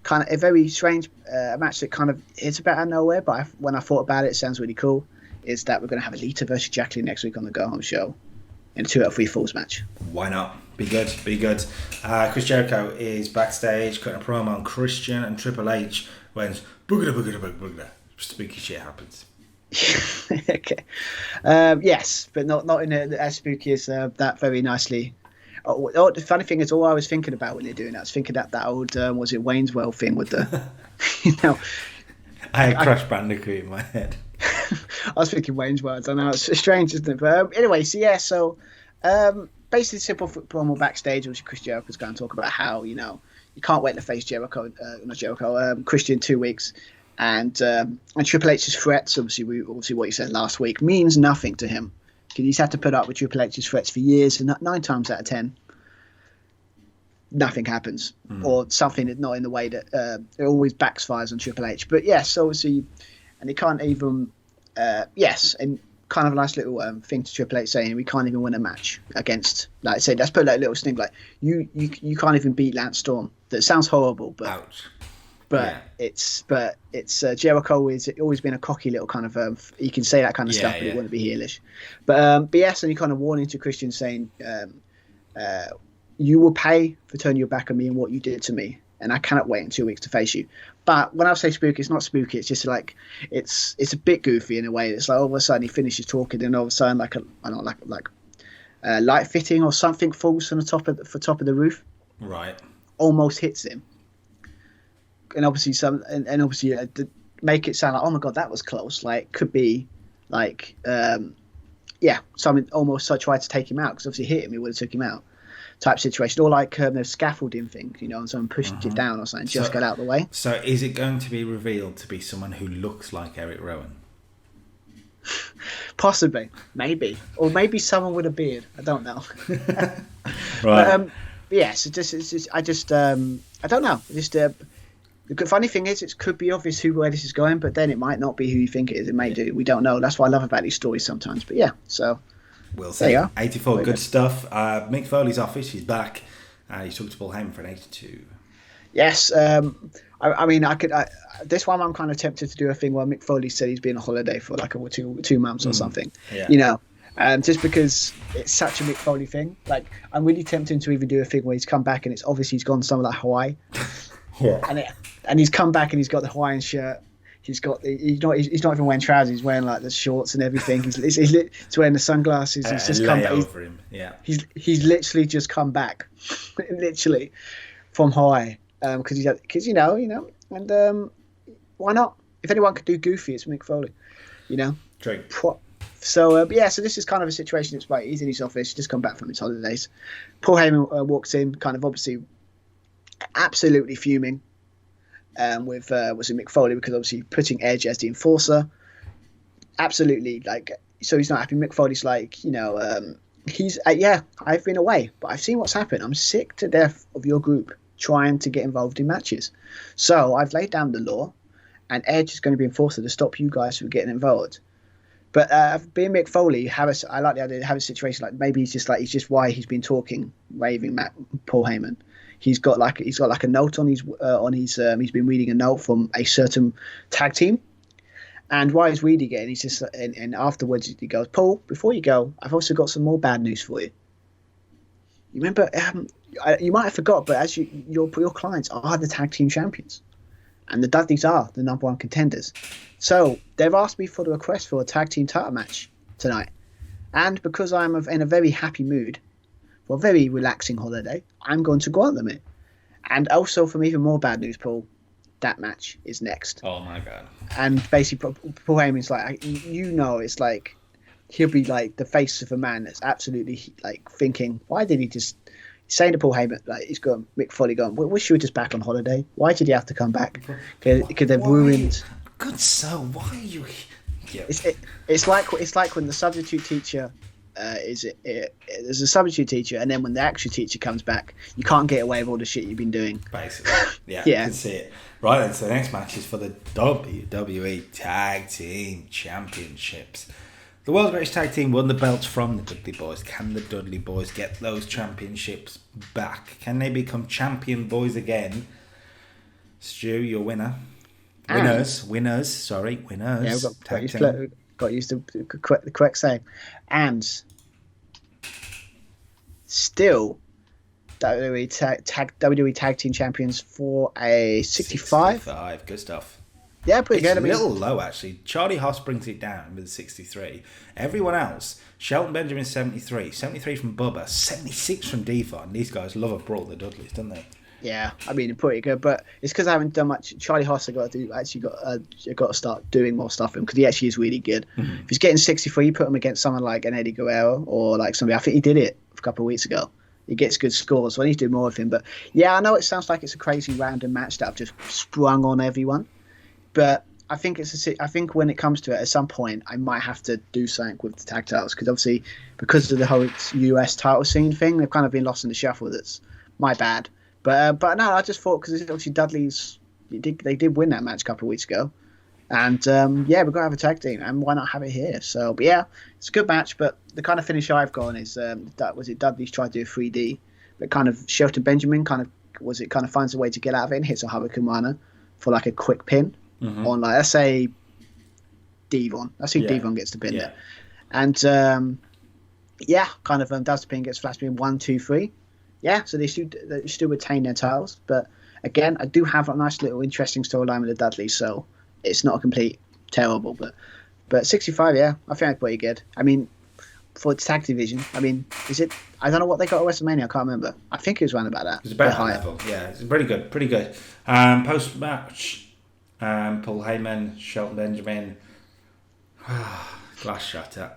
kind of a very strange match that kind of hits about out of nowhere, but when I thought about it sounds really cool, is that we're going to have Alita versus Jacqueline next week on the Go Home show in a 2 out of 3 falls match. Why not? Be good. Chris Jericho is backstage cutting a promo on Christian, and Triple H went boogada. Spooky shit happens. Okay. Yes, but not in as spooky as that. Very nicely. The funny thing is, all I was thinking about when they're doing that, I was thinking that old was it Wayne's World thing with the I had Crash Bandicoot in my head. I was thinking Wayne's World. I know it's strange, isn't it? But anyway, so basically simple promo backstage, which Chris Jericho's going to talk about how you can't wait to face Christian in 2 weeks, and Triple H's threats, obviously what he said last week, means nothing to him. He's had to put up with Triple H's threats for years, and 9 times out of 10, nothing happens, or something that's not in the way that it always backfires on Triple H. But yes, obviously, and he can't even and kind of a nice little thing to Triple H saying we can't even win a match against, like I said, let's put that little sting like you can't even beat Lance Storm. That sounds horrible, but ouch. But yeah. it's Jericho is always been a cocky little kind of he can say that kind of stuff, but it wouldn't be heelish. But yes, and he kind of warning to Christian saying you will pay for turning your back on me and what you did to me, and I cannot wait in 2 weeks to face you. But when I say spooky, it's not spooky. It's just like it's a bit goofy in a way. It's like all of a sudden he finishes talking, and all of a sudden like light fitting or something falls from the top of the roof. Right. Almost hits him. And obviously to make it sound like, oh my god, that was close. Like could be like someone almost tried to take him out, because obviously hit him, he would have took him out. Type situation, or like the scaffolding thing, and someone pushed it down or something, just got out of the way. So is it going to be revealed to be someone who looks like Eric Rowan? Possibly, maybe, or maybe someone with a beard. I don't know. Right. But yes, I don't know. The funny thing is, it could be obvious where this is going, but then it might not be who you think it is. It may do. We don't know. That's what I love about these stories sometimes. But yeah, so. We'll see. 84, good stuff. Mick Foley's office, he's back. He took to Paul Heyman for an 82. Yes. I mean, this one I'm kind of tempted to do a thing where Mick Foley said he's been on holiday for like 2 months or something. Yeah. Just because it's such a Mick Foley thing. Like, I'm really tempted to even do a thing where he's come back and it's obviously he's gone somewhere like Hawaii. Yeah. And he's come back and he's got the Hawaiian shirt. He's not even wearing trousers. He's wearing like the shorts and everything. He's wearing the sunglasses. He's just come back. Over him. Yeah. He's literally just come back, literally from Hawaii. Because you know, and why not? If anyone could do goofy, it's Mick Foley. You know. True. So so this is kind of a situation. It's like he's in his office, just come back from his holidays. Paul Heyman walks in, kind of obviously absolutely fuming, with Mick Foley, because obviously putting Edge as the enforcer. Absolutely, like, so he's not happy. Mick Foley's like, he's I've been away, but I've seen what's happened. I'm sick to death of your group trying to get involved in matches. So I've laid down the law, and Edge is going to be enforcer to stop you guys from getting involved. But being Mick Foley, I like the idea to have a situation like maybe he's just why he's been talking, raving Paul Heyman. He's got like a note on his he's been reading a note from a certain tag team, and while he's reading it, he's just and afterwards he goes, Paul, before you go, I've also got some more bad news for you. You remember, you might have forgot, but as your clients are the tag team champions, and the Dudleys are the number one contenders. So they've asked me for the request for a tag team title match tonight. And because I'm in a very happy mood, for a very relaxing holiday, I'm going to grant them it. And also, from even more bad news, Paul, that match is next. Oh my God. And basically, Paul Heyman's like, it's like, he'll be like the face of a man that's absolutely like thinking, why did he just... Saying to Paul Heyman, like, he's got Mick Foley going, wish you were just back on holiday. Why did he have to come back? Because they've ruined... Good soul, why are you... Yeah. It's like when the substitute teacher there's a substitute teacher, and then when the actual teacher comes back, you can't get away with all the shit you've been doing. Basically, yeah, yeah. I can see it. Right, then, so the next match is for the WWE Tag Team Championships. The World's Greatest Tag Team won the belts from the Dudley Boys. Can the Dudley Boys get those championships back? Can they become champion boys again? Stu, your winner. Winners. Yeah, got to use the correct saying. And still WWE Tag Team Champions for a 65. 65, good stuff. Yeah, pretty good. It's a little low, actually. Charlie Haas brings it down with 63. Everyone else, Shelton Benjamin 73, 73 from Bubba, 76 from Devon. These guys love a brawl, the Dudleys, don't they? Yeah, I mean, pretty good, but it's because I haven't done much. Charlie Haas got to start doing more stuff with him, because he actually is really good. Mm-hmm. If he's getting 63, you put him against someone like an Eddie Guerrero or like somebody. I think he did it a couple of weeks ago. He gets good scores, so I need to do more of him. But yeah, I know it sounds like it's a crazy random match that I've just sprung on everyone, but I think I think when it comes to it, at some point, I might have to do something with the tag titles, because obviously because of the whole US title scene thing, they've kind of been lost in the shuffle. That's my bad. But no, I just thought, because obviously Dudley's they did win that match a couple of weeks ago, and we've got to have a tag team, and why not have it here? So, but yeah, it's a good match. But the kind of finish I've gone is Dudley's tried to do a 3D, but kind of Shelton Benjamin kind of finds a way to get out of it and hits a Hurricane Rana for like a quick pin on, like, let's say Devon. Let's see, Devon gets the pin there, and does the pin, gets flash pin 1, 2, 3. Yeah, so they still retain their titles. But again, I do have a nice little interesting storyline with the Dudleys, so it's not a complete terrible. But 65, yeah, I think it's pretty good. I mean, for the tag division, I mean, is it? I don't know what they got at WrestleMania. I can't remember. I think it was around about that. It's about high level. Yeah, it's pretty good. Post match, Paul Heyman, Shelton Benjamin, glass shatter.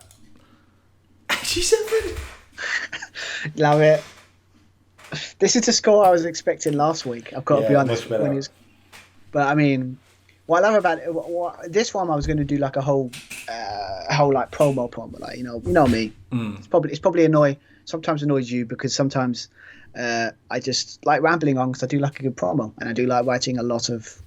87. Love it. This is the score I was expecting last week. I've got to be honest. But I mean, what I love about it, this one, I was going to do like a whole like promo, like you know me. It's probably sometimes annoys you, because sometimes I just like rambling on, because I do like a good promo, and I do like writing a lot of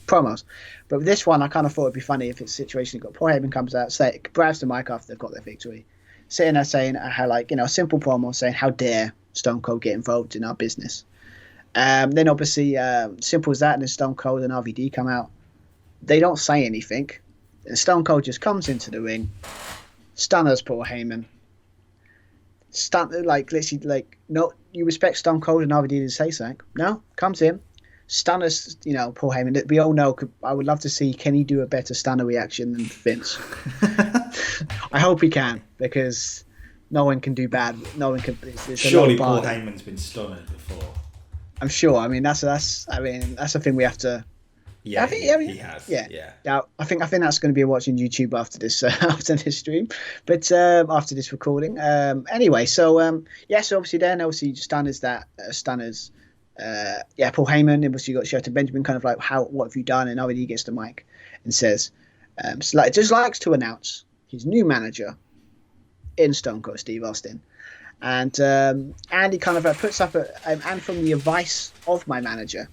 promos. But with this one, I kind of thought it'd be funny if it's a situation got Paul Heyman comes out, grabs the mic after they've got their victory, sitting there saying how, like, a simple promo saying how dare Stone Cold get involved in our business. Then obviously, simple as that, and then Stone Cold and RVD come out. They don't say anything. And Stone Cold just comes into the ring, stunners Paul Heyman. Literally, no, you respect Stone Cold and RVD to say something. No, comes in, stunners, Paul Heyman. We all know. I would love to see, can he do a better stunner reaction than Vince? I hope he can, because no one can do bad. No one can. Surely Paul Heyman's been stunned before. I'm sure. I mean, that's the thing we have to. Yeah, he has. Yeah. I think that's going to be watching YouTube after this stream, but after this recording. Anyway, so obviously stunners. Paul Heyman. Obviously, you got Shelton Benjamin. Kind of like, what have you done? And he gets the mic and says, just likes to announce his new manager in Stone Cold Steve Austin, and he kind of puts up and from the advice of my manager.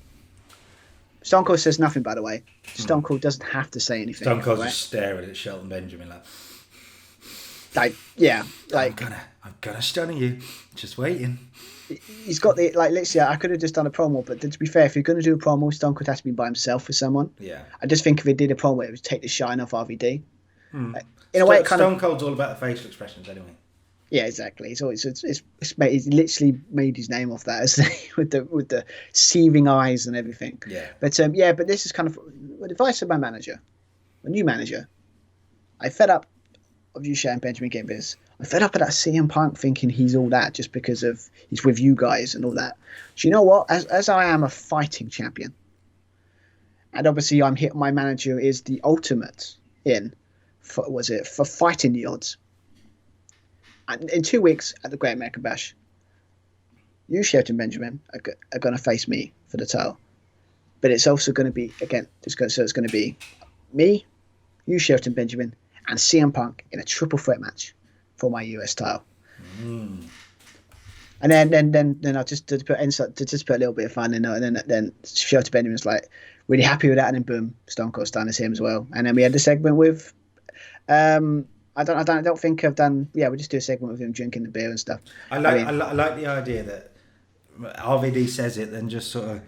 Stone Cold says nothing, by the way. Stone Cold doesn't have to say anything. Stone Cold's just staring at Shelton Benjamin like. I'm gonna stun you. Just waiting. He's got literally. I could have just done a promo, but to be fair, if you're going to do a promo, Stone Cold has to be by himself with someone. Yeah. I just think if he did a promo, it would take the shine off RVD. In a way, Stone Cold's all about the facial expressions, anyway. Yeah, exactly. He's literally made his name off that, isn't he? with the seething eyes and everything. Yeah. But but this is kind of advice of my manager, my new manager. I fed up of you, Shelton Benjamin, getting this. I'm fed up of that CM Punk thinking he's all that just because of he's with you guys and all that. So you know what? As I am a fighting champion, and obviously my manager is the ultimate for fighting the odds. And in 2 weeks at the Great American Bash, you, Shelton Benjamin, are going to face me for the title. But it's also going to be, again, it's going to be me, you, Shelton Benjamin, and CM Punk in a triple threat match for my US title. And then I just to put a little bit of fun in there, and then Shelton Benjamin's like really happy with that, and then boom, Stone Cold stunners him as well. And then we had the segment with I don't think I've done. Yeah, we just do a segment with him drinking the beer and stuff. I like the idea that RVD says it, then just sort of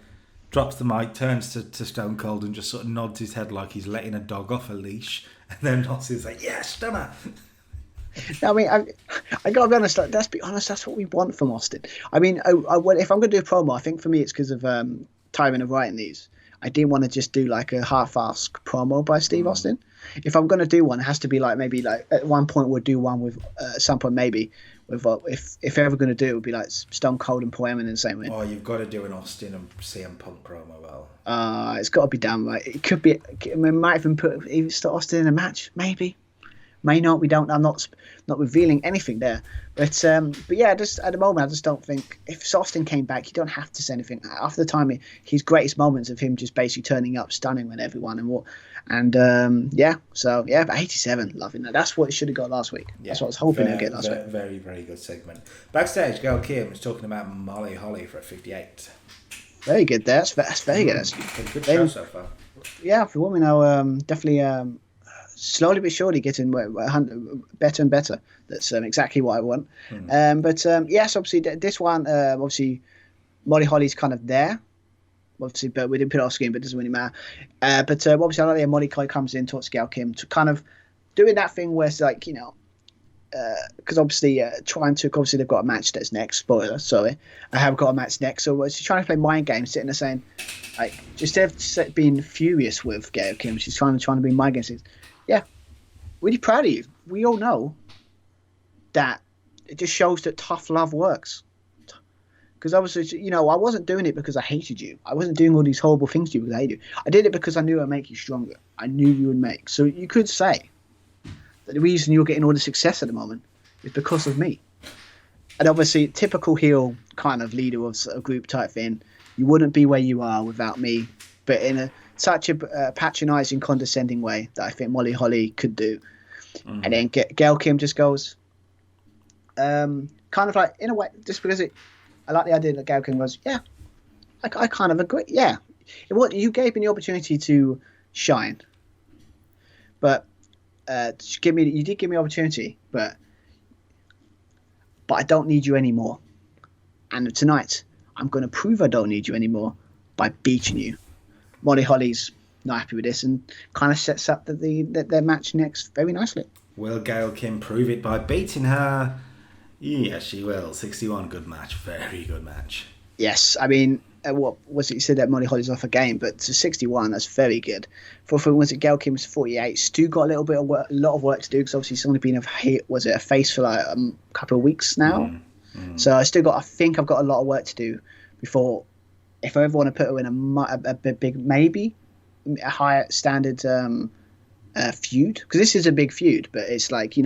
drops the mic, turns to Stone Cold, and just sort of nods his head like he's letting a dog off a leash, and then Austin's like, "Yeah, stunner." I mean, I gotta be honest. Let's be honest. That's what we want from Austin. I mean, if I'm gonna do a promo, I think for me it's because of timing of writing these. I didn't want to just do like a half-assed promo by Steve Austin. If I'm going to do one, it has to be maybe at one point we'll do one with at some point maybe with if ever going to do it would be like Stone Cold and Paul Heyman in the same way. Oh, you've got to do an Austin and CM Punk promo, well. It's got to be done right. It could be. We might even put Austin in a match, maybe. May not. We don't. I'm not revealing anything there. But yeah, just at the moment, I just don't think if Austin came back, you don't have to say anything. After the time, his greatest moments of him just basically turning up, stunning with everyone and what. And yeah, so yeah, but 87, loving that. That's what it should have got last week. Yeah, that's what I was hoping to get last week. Very, very good segment. Backstage, Gail Kim was talking about Molly Holly for a 58. Very good there. That's very good. That's good show so far. Yeah, for women now, definitely slowly but surely getting better and better. That's exactly what I want. But yes, obviously this one, obviously Molly Holly's kind of there. Obviously, but we didn't put it off screen, but it doesn't really matter. But obviously, I like that Molly Holly comes in, talks to Gail Kim to kind of doing that thing where it's like, because obviously obviously they've got a match that's next. Spoiler, sorry, I have got a match next. So she's trying to play mind games, sitting there saying, like, just instead of being furious with Gail Kim, she's trying to be mind games. Yeah, really proud of you. We all know that it just shows that tough love works. Because obviously, I wasn't doing it because I hated you. I wasn't doing all these horrible things to you because I hated you. I did it because I knew it would make you stronger. I knew you would make. So you could say that the reason you're getting all the success at the moment is because of me. And obviously, typical heel kind of leader of a group type thing. You wouldn't be where you are without me. But in such a patronising, condescending way that I think Molly Holly could do. And then Gail Kim just goes, kind of like, in a way, just because I like the idea that Gail Kim goes, yeah, I kind of agree. Yeah, you gave me the opportunity to shine, but you did give me opportunity, but I don't need you anymore. And tonight, I'm going to prove I don't need you anymore by beating you. Molly Holly's not happy with this and kind of sets up their match next very nicely. Will Gail Kim prove it by beating her? Yes, she will. 61, good match. Very good match. Yes, I mean, what was it? You said that Molly Holly's off a game, but to 61, that's very good. Was it Gail Kim's 48? Stu got a lot of work to do because obviously he's only been a face for like a couple of weeks now. So I think I've got a lot of work to do before, if I ever want to put her in a big, maybe a higher standard feud, because this is a big feud, but it's like,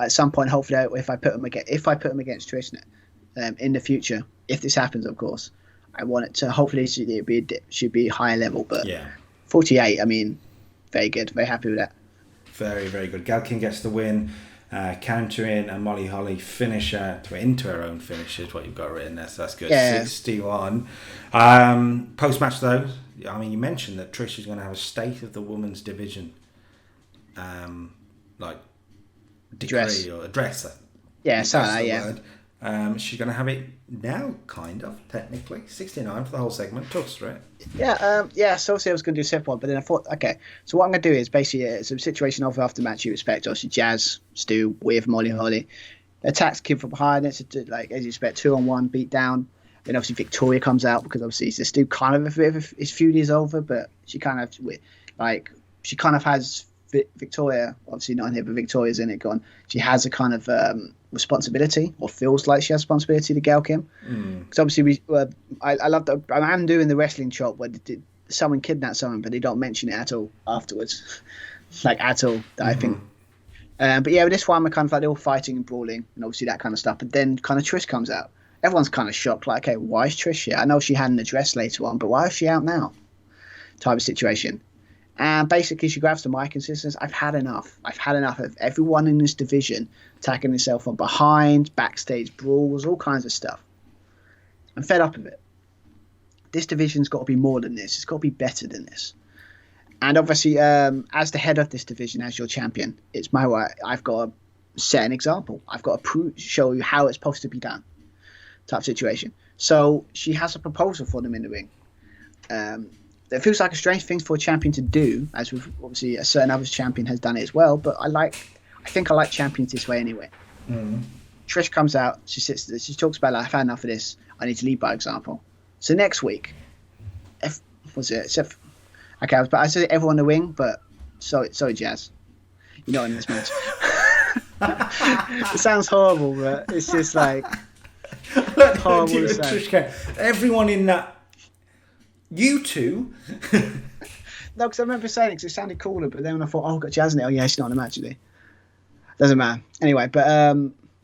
at some point, hopefully, if I put them against Trish in the future, if this happens, of course, I want it to hopefully should be higher level. But 48, I mean, very good, very happy with that. Very, very good. Gal King gets the win, countering, and Molly Holly finisher into her own finish is what you've got written there, so that's good. 61. Post match though, I mean, you mentioned that Trish is going to have a state of the women's division, like decree or address. Yeah, sorry, yeah. She's going to have it now, kind of, technically. 69 for the whole segment. Talk us through it. Yeah. So obviously I was going to do a separate one, but then I thought, okay, so what I'm going to do is basically it's a situation of after match you expect. Obviously, Jazz, Stu with Molly Holly. Attacks Kim from behind. It's like, as you expect, 2-on-1 beat down. Then obviously Victoria comes out because obviously Stu kind of his feud is over, but she kind of has Victoria, obviously not in here, but Victoria's in it gone. She has a kind of responsibility, or feels like she has responsibility to Gail Kim. Because obviously I love that. I'm doing the wrestling chop where someone kidnaps someone, but they don't mention it at all afterwards, like at all. I think. But yeah, with this one, we're kind of like they're all fighting and brawling, and obviously that kind of stuff. But then kind of Trish comes out. Everyone's kind of shocked, like, okay, why is Trish here? I know she had an address later on, but why is she out now? Type of situation. And basically, she grabs the mic and says, I've had enough. I've had enough of everyone in this division attacking themselves from behind, backstage brawls, all kinds of stuff. I'm fed up of it. This division's got to be more than this. It's got to be better than this. And obviously, as the head of this division, as your champion, it's my way. I've got to set an example. I've got to show you how it's supposed to be done. Type situation. So she has a proposal for them in the ring. It feels like a strange thing for a champion to do, as with obviously a certain other champion has done it as well. But I think I like champions this way anyway. Trish comes out. She talks about, like, I've had enough of this. I need to lead by example. So next week, I said everyone in the ring, but sorry, Jazz, you're not in this match. It sounds horrible, but it's just like horrible to say. Everyone in that. You two? No, because I remember saying it because it sounded cooler, but then when I thought, I've got Jazz in it. Oh, yeah, she's not in the match today. Doesn't matter. Anyway, but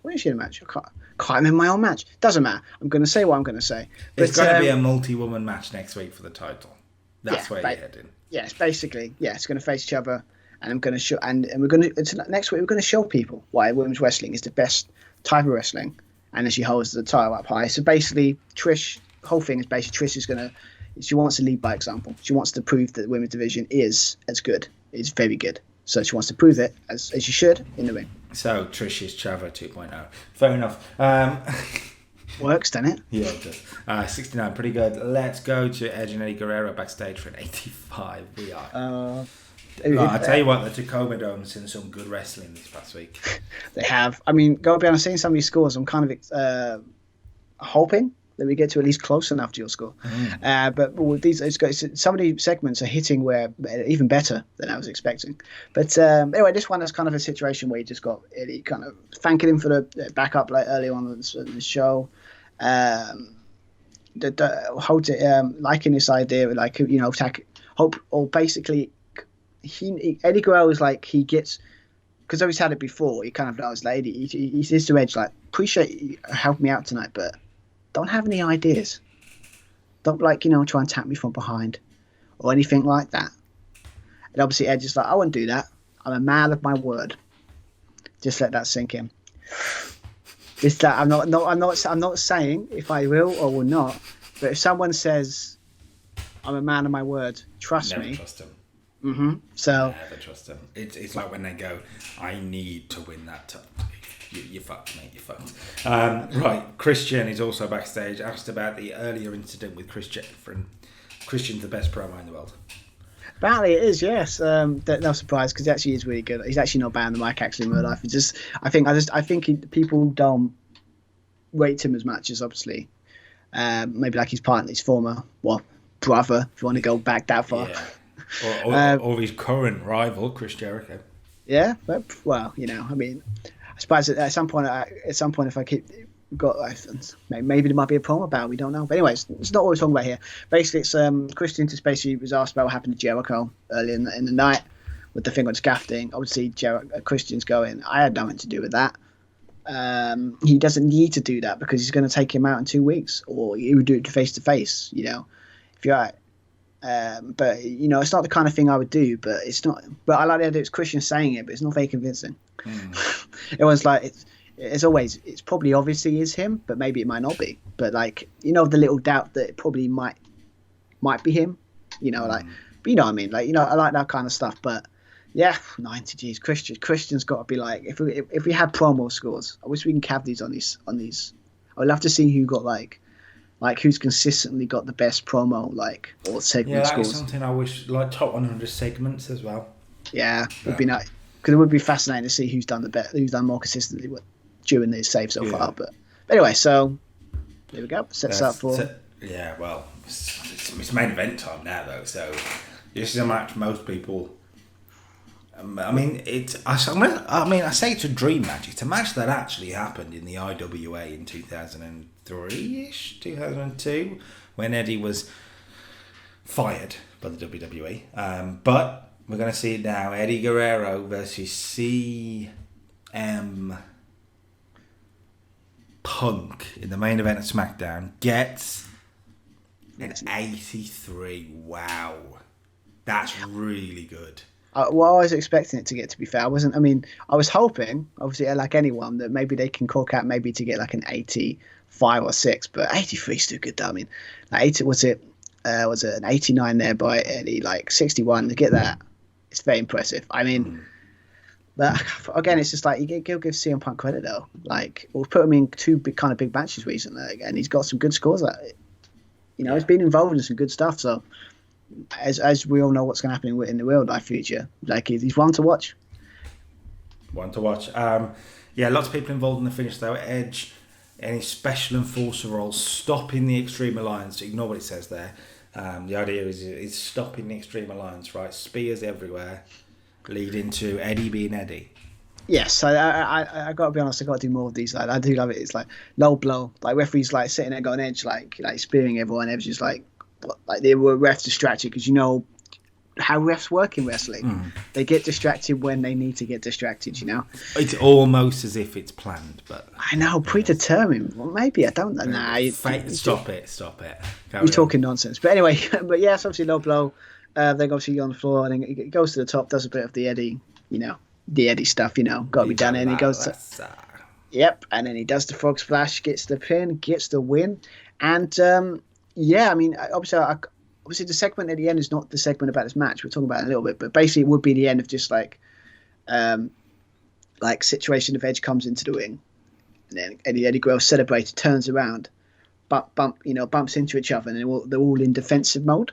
when is she in the match? I can't remember my own match. Doesn't matter. I'm going to say what I'm going to say. But, it's going to be a multi-woman match next week for the title. That's where you're heading. Yes, basically. Yeah, it's going to face each other, and I'm going to show. And we're going to next week. We're going to show people why women's wrestling is the best type of wrestling, and then she holds the title up high. So basically, Trish. Whole thing is basically Trish is going to. She wants to lead by example. She wants to prove that the women's division is as good. It's very good. So she wants to prove it as she should in the ring. So Trish is Chavo 2.0. Fair enough. Works, doesn't it? Yeah, it does. 69, pretty good. Let's go to Edge and Eddie Guerrero backstage for an 85. We are. I tell you what, the Tacoma Dome's seen some good wrestling this past week. They have. I mean, gotta be honest, seeing some of these scores, I'm kind of hoping that we get to at least close enough to your score. But with these, some of these segments are hitting where even better than I was expecting. But anyway, this one is kind of a situation where you just got Eddie kind of thanking him for the backup like earlier on in the show. Liking this idea, like, basically, Eddie Guerrero is like, he gets, because he's had it before, he kind of knows, like, he says to Edge, like, appreciate you helping me out tonight, but don't have any ideas. Don't, try and tap me from behind or anything like that. And obviously Edge is like, I won't do that. I'm a man of my word. Just let that sink in. It's that I'm not saying if I will or will not, but if someone says I'm a man of my word, trust me. Never trust him. Mm-hmm. So Never trust him. It's like when they go, I need to win that title. You fucked, mate. You fucked. Right. Christian is also backstage. Asked about the earlier incident with Chris Jennifer, and Christian's the best promo in the world. Apparently it is, yes. No surprise, because he actually is really good. He's actually not bad on the mic actually in real life. I think people don't rate him as much as obviously maybe like his partner, his former brother, if you want to go back that far. Yeah. Or his current rival, Chris Jericho. Yeah, but, well, you know, I mean, I suppose at some point, if I keep got maybe there might be a promo about it, we don't know. But anyways, it's not what we're talking about here. Basically, it's Christian just basically was asked about what happened to Jericho early in the night with the thing on scaffolding. Obviously, Christian's going, I had nothing to do with that. He doesn't need to do that because he's going to take him out in 2 weeks, or he would do it face to face. You know, if you're right. But you know, it's not the kind of thing I would do. But it's not. But I like the idea it's Christian saying it, but it's not very convincing. Everyone's like, it's always, it's probably obviously is him, but maybe it might not be. But like, you know, the little doubt that it probably might be him. You know, like, but you know what I mean. Like, you know, I like that kind of stuff. But yeah, 90 G's. Christian's got to be like, if we had promo scores, I wish we can have these on these. I would love to see who got like who's consistently got the best promo, like, or segment scores. Yeah, that's something I wish, like top 100 segments as well. Yeah, would be nice, because it would be fascinating to see who's done who's done more consistently during these saves so far. But anyway, so there we go. Sets up for. Yeah, well, it's main event time now though, so this is a match most people. I mean, I say it's a dream match. It's a match that actually happened in the IWA in 2003-ish, 2002, when Eddie was fired by the WWE. But we're going to see it now. Eddie Guerrero versus CM Punk in the main event of SmackDown gets an 83. Wow. That's really good. Well, I was expecting it to get, to be fair. I was hoping, obviously, like anyone, that maybe they can cork out maybe to get like an 85 or 6, but 83 is still good though. I mean, like was it an 89 there by Eddie, like 61 to get that? It's very impressive. I mean, but again, it's just like you give CM Punk credit though. Like, we've put him in 2 big matches recently, and he's got some good scores. You know, he's been involved in some good stuff. So, as we all know, what's going to happen in the real life future, like he's one to watch. Yeah, lots of people involved in the finish though. Edge, any special enforcer roles, stopping the Extreme Alliance. Ignore what it says there. The idea is stopping the Extreme Alliance, right? Spears everywhere, leading to Eddie being Eddie. Yes, I got to be honest. I got to do more of these. Like, I do love it. It's like low blow, like referees like sitting there going Edge, like spearing everyone. Edge is like they were refs distracted, because you know how refs work in wrestling. They get distracted when they need to get distracted. You know, it's almost as if it's planned, but I know, predetermined. Well, maybe I don't know. Nah, stop it. You're talking nonsense. But anyway, but yeah, it's obviously low blow. They obviously on the floor, and then it goes to the top. Does a bit of the Eddie, the Eddie stuff. Got to be done. And he goes to and then he does the frog splash, gets the pin, gets the win, and yeah, I mean, obviously the segment at the end is not the segment about this match. We're talking about it a little bit, but basically it would be the end of just like situation of Edge comes into the ring, and then Eddie Guerrero celebrates, turns around, bumps into each other, and they're all in defensive mode.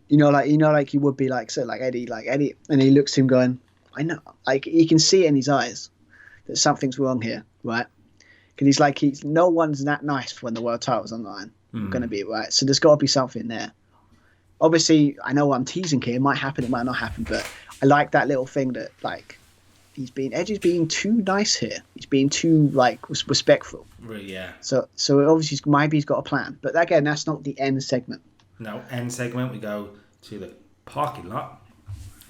Like you would be like Eddie, and he looks to him going, I know, like you can see in his eyes that something's wrong here, right? Because he's no one's that nice when the world title's on the line. Going to be right, so there's got to be something there. Obviously, I know I'm teasing here. It might happen, it might not happen, but I like that little thing that like Edge is being too nice here. He's being too respectful. Really, yeah. So obviously maybe he's got a plan, but again, that's not the end segment. No, end segment. We go to the parking lot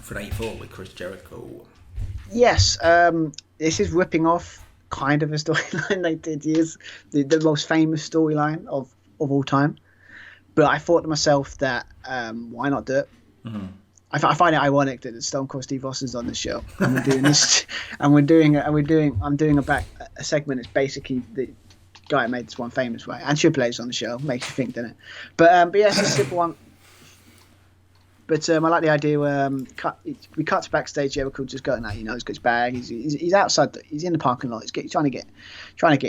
for an 84 with Chris Jericho. Yes, this is ripping off kind of a storyline they did years, the most famous storyline of all time. But I thought to myself that why not do it? I find it ironic that Stone Cold Steve Austin's on the show and we're doing this, and I'm doing a segment that's basically the guy that made this one famous, right? And Triple H's on the show, makes you think, doesn't it? But yeah, it's a simple one. But I like the idea. We cut to backstage. Jericho just going out. He's got his bag. He's outside. He's in the parking lot. He's trying to get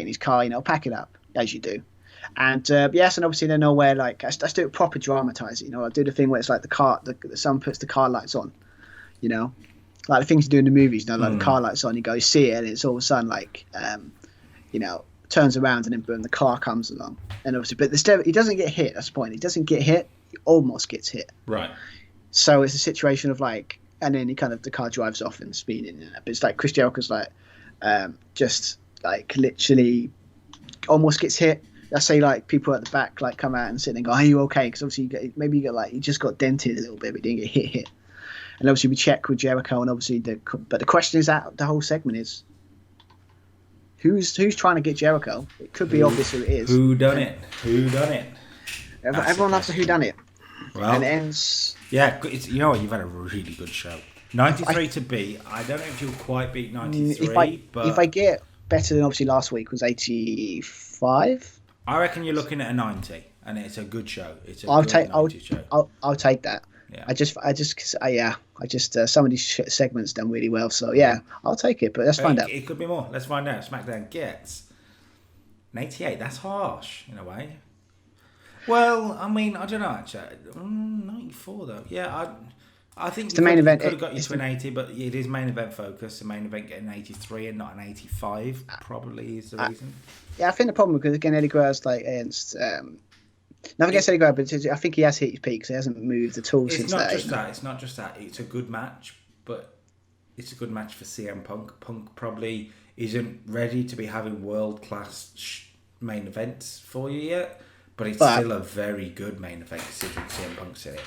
in his car. Pack it up as you do. And yes, and obviously they know where. Like I do it proper dramatise it. I do the thing where it's like the sun puts the car lights on. Like the things you do in the movies. Like the car lights on. You go, you see it, and it's all of a sudden like, turns around and then boom, the car comes along. And obviously, but he doesn't get hit. That's the point. He doesn't get hit. He almost gets hit. Right. So it's a situation of like, and then the car drives off and speeding. But it's like Chris Jericho's like, just like literally almost gets hit. Let's say like people at the back like come out and sit and go, "Are you okay?" Because obviously you just got dented a little bit, but you didn't get hit. And obviously we check with Jericho, and obviously but the question is that the whole segment is who's trying to get Jericho. It could be obvious who it is. Who done it? Everyone loves a who done it. Well, and it ends. Yeah, you know what? You've had a really good show. 93 to beat. I don't know if you'll quite beat 93. If I get better than obviously last week was 85. I reckon you're looking at a 90, and it's a good show. It's a I'll good take 90 show. I'll take that. Yeah. I just some of these segments done really well, so yeah, I'll take it. But let's find out. It could be more. Let's find out. SmackDown gets an 88. That's harsh in a way. Well, I mean, I don't know actually. 94 though. Yeah, I think it's the main event. Could have got you to an 80, but it is main event focused. The main event getting an 83 and not an 85 probably is the reason. Yeah, I think the problem because again Eddie Guerrero's like against. Nothing against Eddie Guerrero, but I think he has hit his peak, so he hasn't moved at all since that. It's not just that. It's a good match, but it's a good match for CM Punk. Punk probably isn't ready to be having world class main events for you yet, but it's still a very good main event considering CM Punk's in it.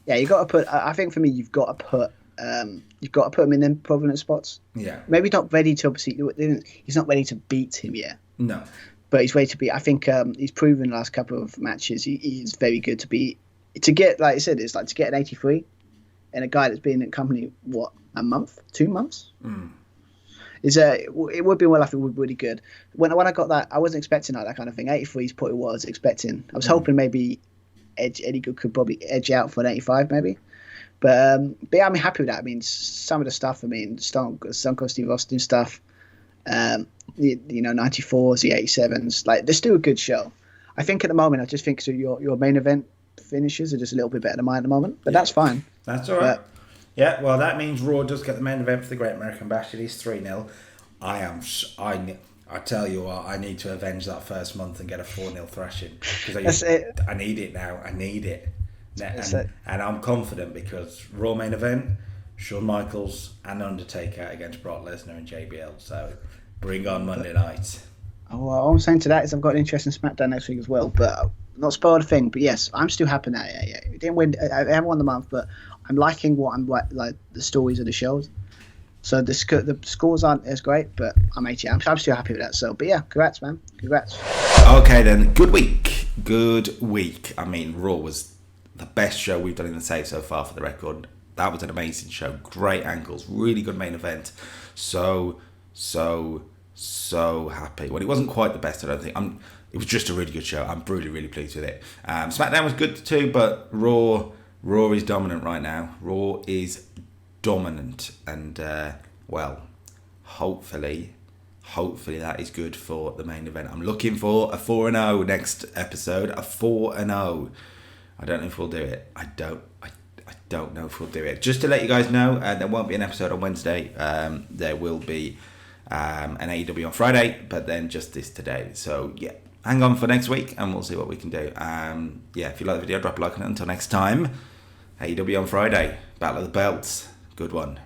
Yeah, you got to put. I think for me, you've got to put him in them prominent spots. Yeah, maybe he's not ready to obviously. He's not ready to beat him yet. No. But he's ready to be. I think he's proven the last couple of matches he's very good to be. To get, like I said, it's like to get an 83 and a guy that's been in the company a month, 2 months. It would be well. I think would be really good. When I got that, I wasn't expecting that kind of thing. 83 is probably what I was expecting. I was hoping maybe Eddie Good could probably edge out for an 85 maybe. But yeah, I'm happy with that. I mean, some of the stuff. I mean, Stone Cold Steve Austin stuff. 94s, the 87s, like they're still a good show. I think at the moment, I just think so your main event finishes are just a little bit better than mine at the moment, but that's fine. That's all right. Yeah, well, that means Raw does get the main event for the Great American Bash. It is 3-0. I tell you what, I need to avenge that first month and get a 4-0 thrashing because I need it now. I need it. And I'm confident because Raw main event, Shawn Michaels and Undertaker against Brock Lesnar and JBL. So bring on Monday night. Well, all I'm saying to that is I've got an interest in SmackDown next week as well, but not spoiled a thing. But yes, I'm still happy now. Yeah. We didn't win. I haven't won the month, but I'm liking what I'm like the stories of the shows. So the scores aren't as great, but I'm 80. I'm still happy with that. So, but yeah, congrats, man. Congrats. Okay then, good week. I mean, Raw was the best show we've done in the Save so far for the record. That was an amazing show. Great angles. Really good main event. So happy. Well, it wasn't quite the best, I don't think. It was just a really good show. I'm really, really pleased with it. SmackDown was good too, but Raw is dominant right now. Raw is dominant. And, hopefully that is good for the main event. I'm looking for a 4-0 next episode. A 4-0. I don't know if we'll do it. I don't know if we'll do it. Just to let you guys know, there won't be an episode on Wednesday. There will be an AEW on Friday, but then just this today. So yeah, hang on for next week and we'll see what we can do. If you like the video, drop a like on it. Until next time, AEW on Friday, Battle of the Belts. Good one.